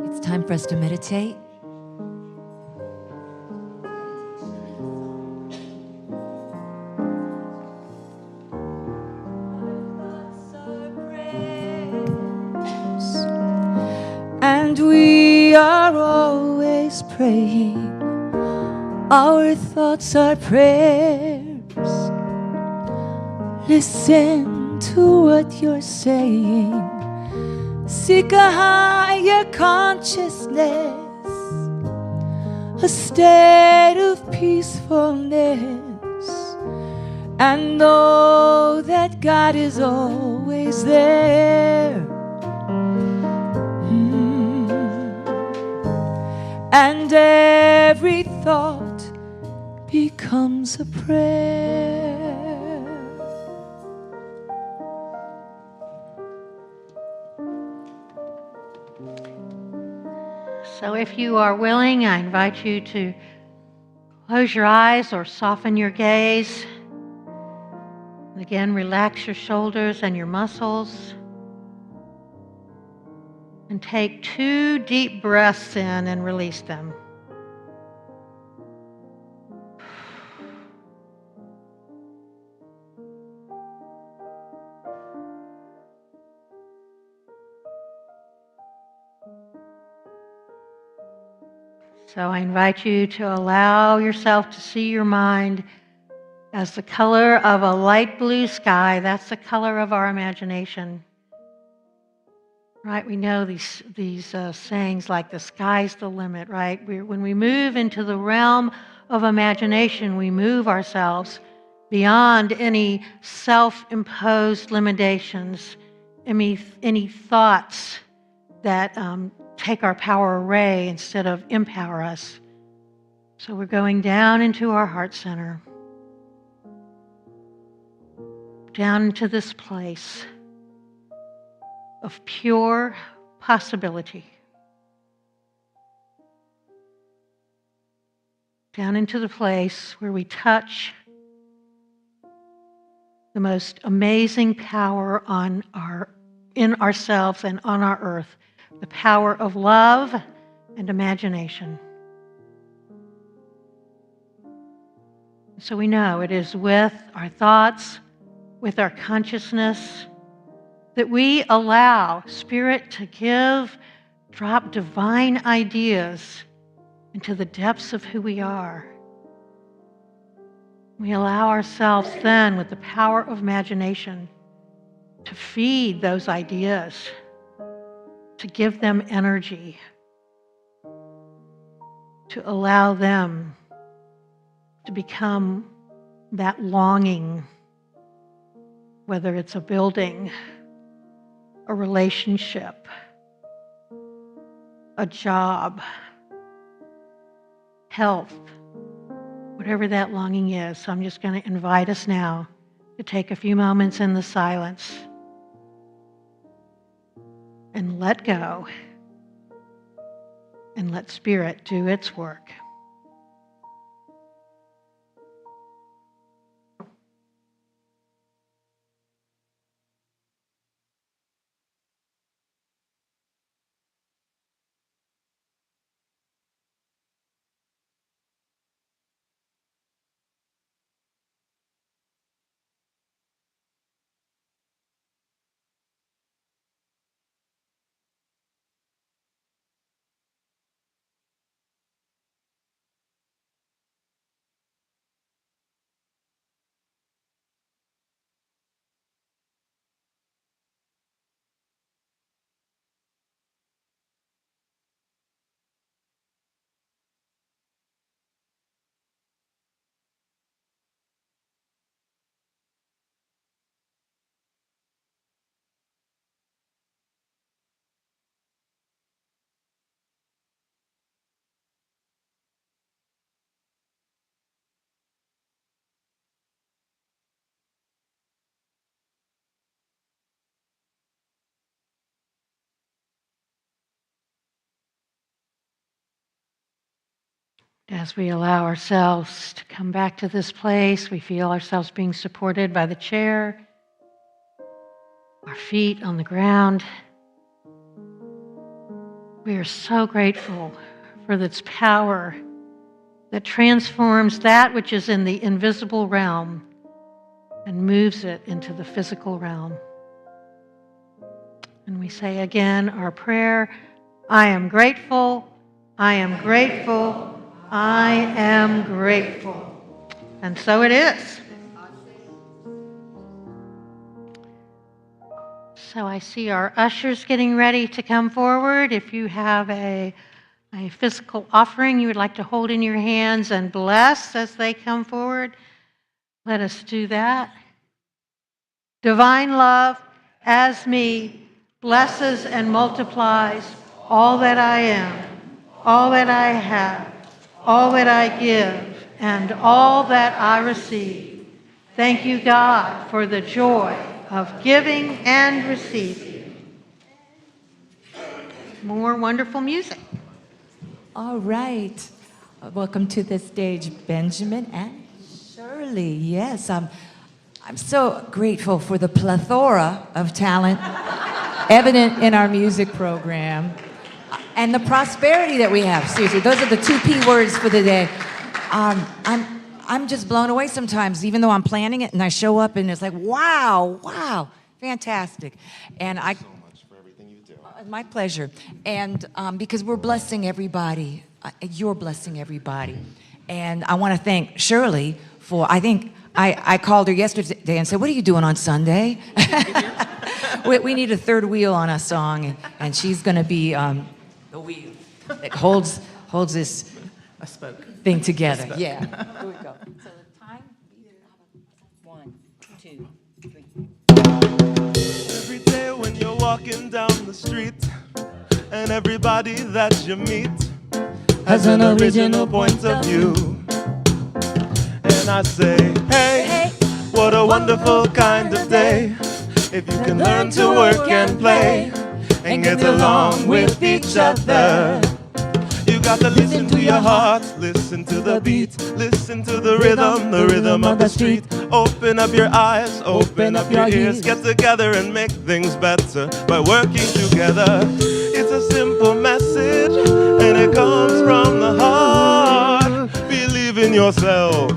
It's time for us to meditate. And we are always praying. Our thoughts are prayers. Listen to what you're saying. Seek a higher consciousness, a state of peacefulness, and know that God is always there. And every thought becomes a prayer. So if you are willing, I invite you to close your eyes or soften your gaze. And again, relax your shoulders and your muscles. And take 2 deep breaths in and release them. So I invite you to allow yourself to see your mind as the color of a light blue sky. That's the color of our imagination. Right, we know these sayings like the sky's the limit, right? When we move into the realm of imagination, we move ourselves beyond any self-imposed limitations, any thoughts that take our power away instead of empower us. So we're going down into our heart center, down into this place of pure possibility, down into the place where we touch the most amazing power in ourselves and on our earth, the power of love and imagination. So we know it is with our thoughts, with our consciousness, that we allow Spirit to drop divine ideas into the depths of who we are. We allow ourselves then, with the power of imagination, to feed those ideas, to give them energy, to allow them to become that longing, whether it's a building, a relationship, a job, health, whatever that longing is. So I'm just going to invite us now to take a few moments in the silence and let go and let Spirit do its work. As we allow ourselves to come back to this place, we feel ourselves being supported by the chair, our feet on the ground. We are so grateful for its power that transforms that which is in the invisible realm and moves it into the physical realm. And we say again our prayer, I am grateful, I am grateful, I am grateful. And so it is. So I see our ushers getting ready to come forward. If you have a physical offering you would like to hold in your hands and bless as they come forward, let us do that. Divine love, as me, blesses and multiplies all that I am, all that I have, all that I give, and all that I receive. Thank you, God, for the joy of giving and receiving. More wonderful music. All right. Welcome to the stage, Benjamin and Shirley. Yes, I'm so grateful for the plethora of talent evident in our music program and the prosperity that we have. Seriously, those are the 2 P words for the day. I'm just blown away sometimes, even though I'm planning it and I show up and it's like, wow, fantastic. And I So much for everything you do. my pleasure. And because we're blessing everybody, you're blessing everybody. And I want to thank Shirley for, I think I called her yesterday and said, what are you doing on Sunday? we need a third wheel on a song, and she's going to be the wheel that holds this thing together. Yeah. Here we go. So the time, 1, 2, 3. Every day when you're walking down the street, and everybody that you meet has an original point of view. And I say, hey, what a wonderful kind of day, if you can learn to work and play and get along with each other. You got to listen to your heart, listen to the beat, listen to the rhythm of the street. Open up your eyes, open up your ears, get together and make things better by working together. It's a simple message and it comes from the heart. Believe in yourself,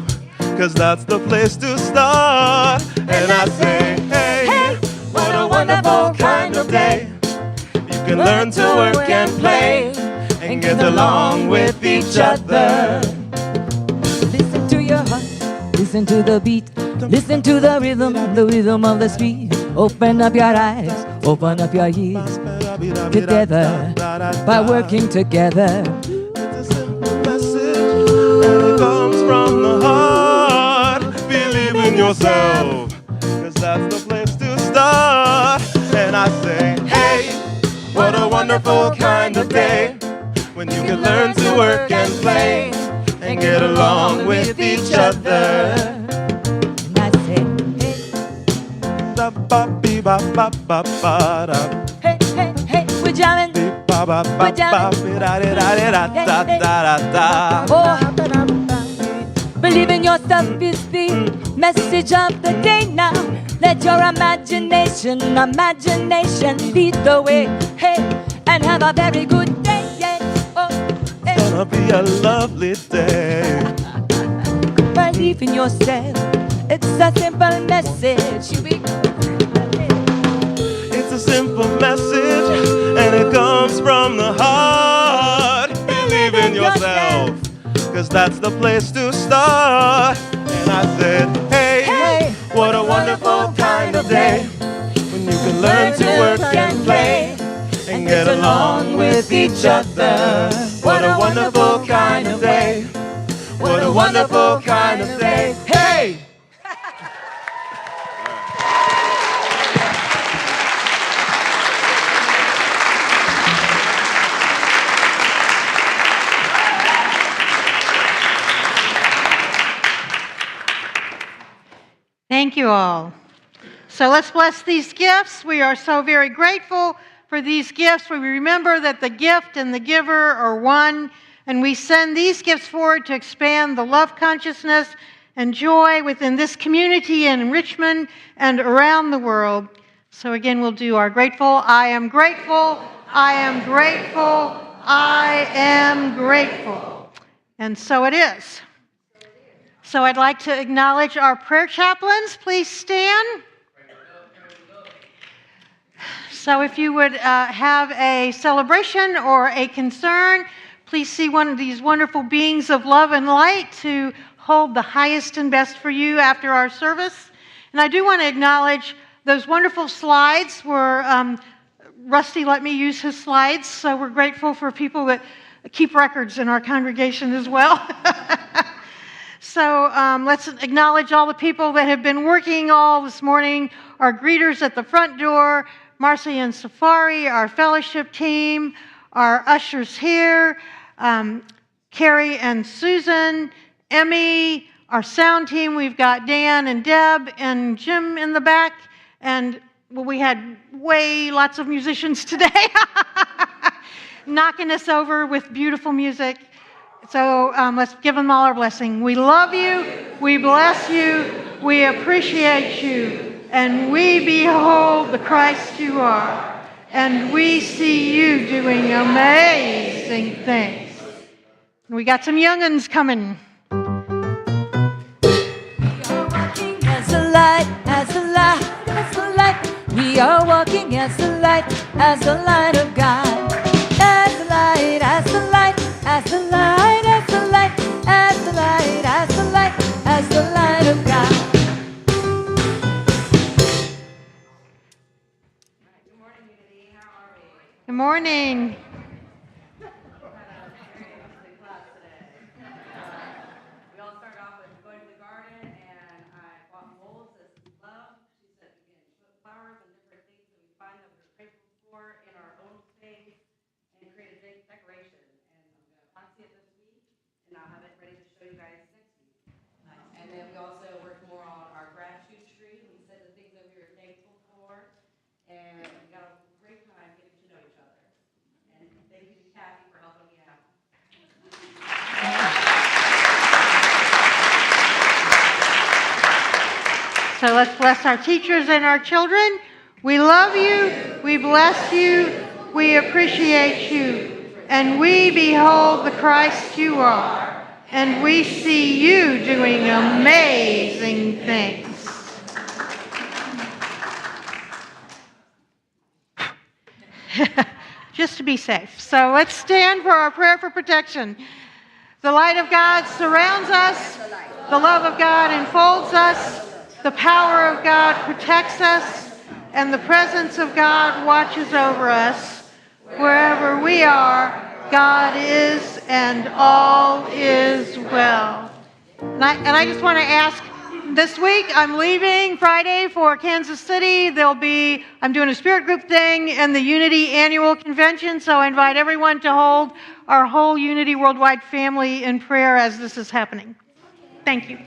'cause that's the place to start. And I say, hey, what a wonderful kind of day. You can learn to work and play and get along with each other. Listen to your heart, listen to the beat, listen to the rhythm of the street. Open up your eyes, open up your ears, together, by working together. It's a simple message, and it comes from the heart. Believe in yourself, 'cause that's the place to start. And I say, hey, what a wonderful kind of day, when you can learn to work and play and get along with each other. And I say, hey, we're jamming. Believe in yourself is the message of the day now. Let your imagination lead the way. Hey, and have a very good day. Yeah. Oh, hey. It's gonna be a lovely day. Believe in yourself. It's a simple message. It's a simple message, and it comes from the heart. Believe in yourself, 'cause that's the place to start. And I said, hey, what a wonderful kind of day, when you can learn to work and play and get along with each other. What a wonderful kind of day. What a wonderful kind of day. Hey! Thank you all. So let's bless these gifts. We are so very grateful for these gifts. We remember that the gift and the giver are one. And we send these gifts forward to expand the love consciousness and joy within this community and in Richmond and around the world. So again, we'll do our grateful. I am grateful. I am grateful. I am grateful. And so it is. So I'd like to acknowledge our prayer chaplains. Please stand. So if you would have a celebration or a concern, please see one of these wonderful beings of love and light to hold the highest and best for you after our service. And I do want to acknowledge those wonderful slides where Rusty let me use his slides, so we're grateful for people that keep records in our congregation as well. So let's acknowledge all the people that have been working all this morning, our greeters at the front door, Marcy and Safari, our fellowship team, our ushers here, Carrie and Susan, Emmy, our sound team. We've got Dan and Deb and Jim in the back. And well, we had lots of musicians today knocking us over with beautiful music. So let's give them all our blessing. We love you. We bless you. We appreciate you. And we behold the Christ you are. And we see you doing amazing things. We got some young'uns coming. We are walking as the light, as the light, as the light. We are walking as the light of God. As the light, as the light, as the light, as the light, as the light, as the light, as the light of God. Good morning, Unity. How are we? Good morning. We all started off with going to the garden, and I bought molds as love. She said we can put flowers and different things that we find that we're grateful for in our own space and create a decoration. And I'm going to box it this week, and I'll have it ready to show you guys next week. And then we also worked more on our gratitude tree. We said the things that we were thankful for, and we got a great time getting to know each other. And thank you to Kathy for helping me out. So let's bless our teachers and our children. We love you, we bless you, we appreciate you, and we behold the Christ you are, and we see you doing amazing things. Just to be safe. So let's stand for our prayer for protection. The light of God surrounds us, the love of God enfolds us, the power of God protects us, and the presence of God watches over us. Wherever we are, God is, and all is well. And I just want to ask, this week I'm leaving Friday for Kansas City. I'm doing a spirit group thing and the Unity Annual Convention, so I invite everyone to hold our whole Unity Worldwide family in prayer as this is happening. Thank you.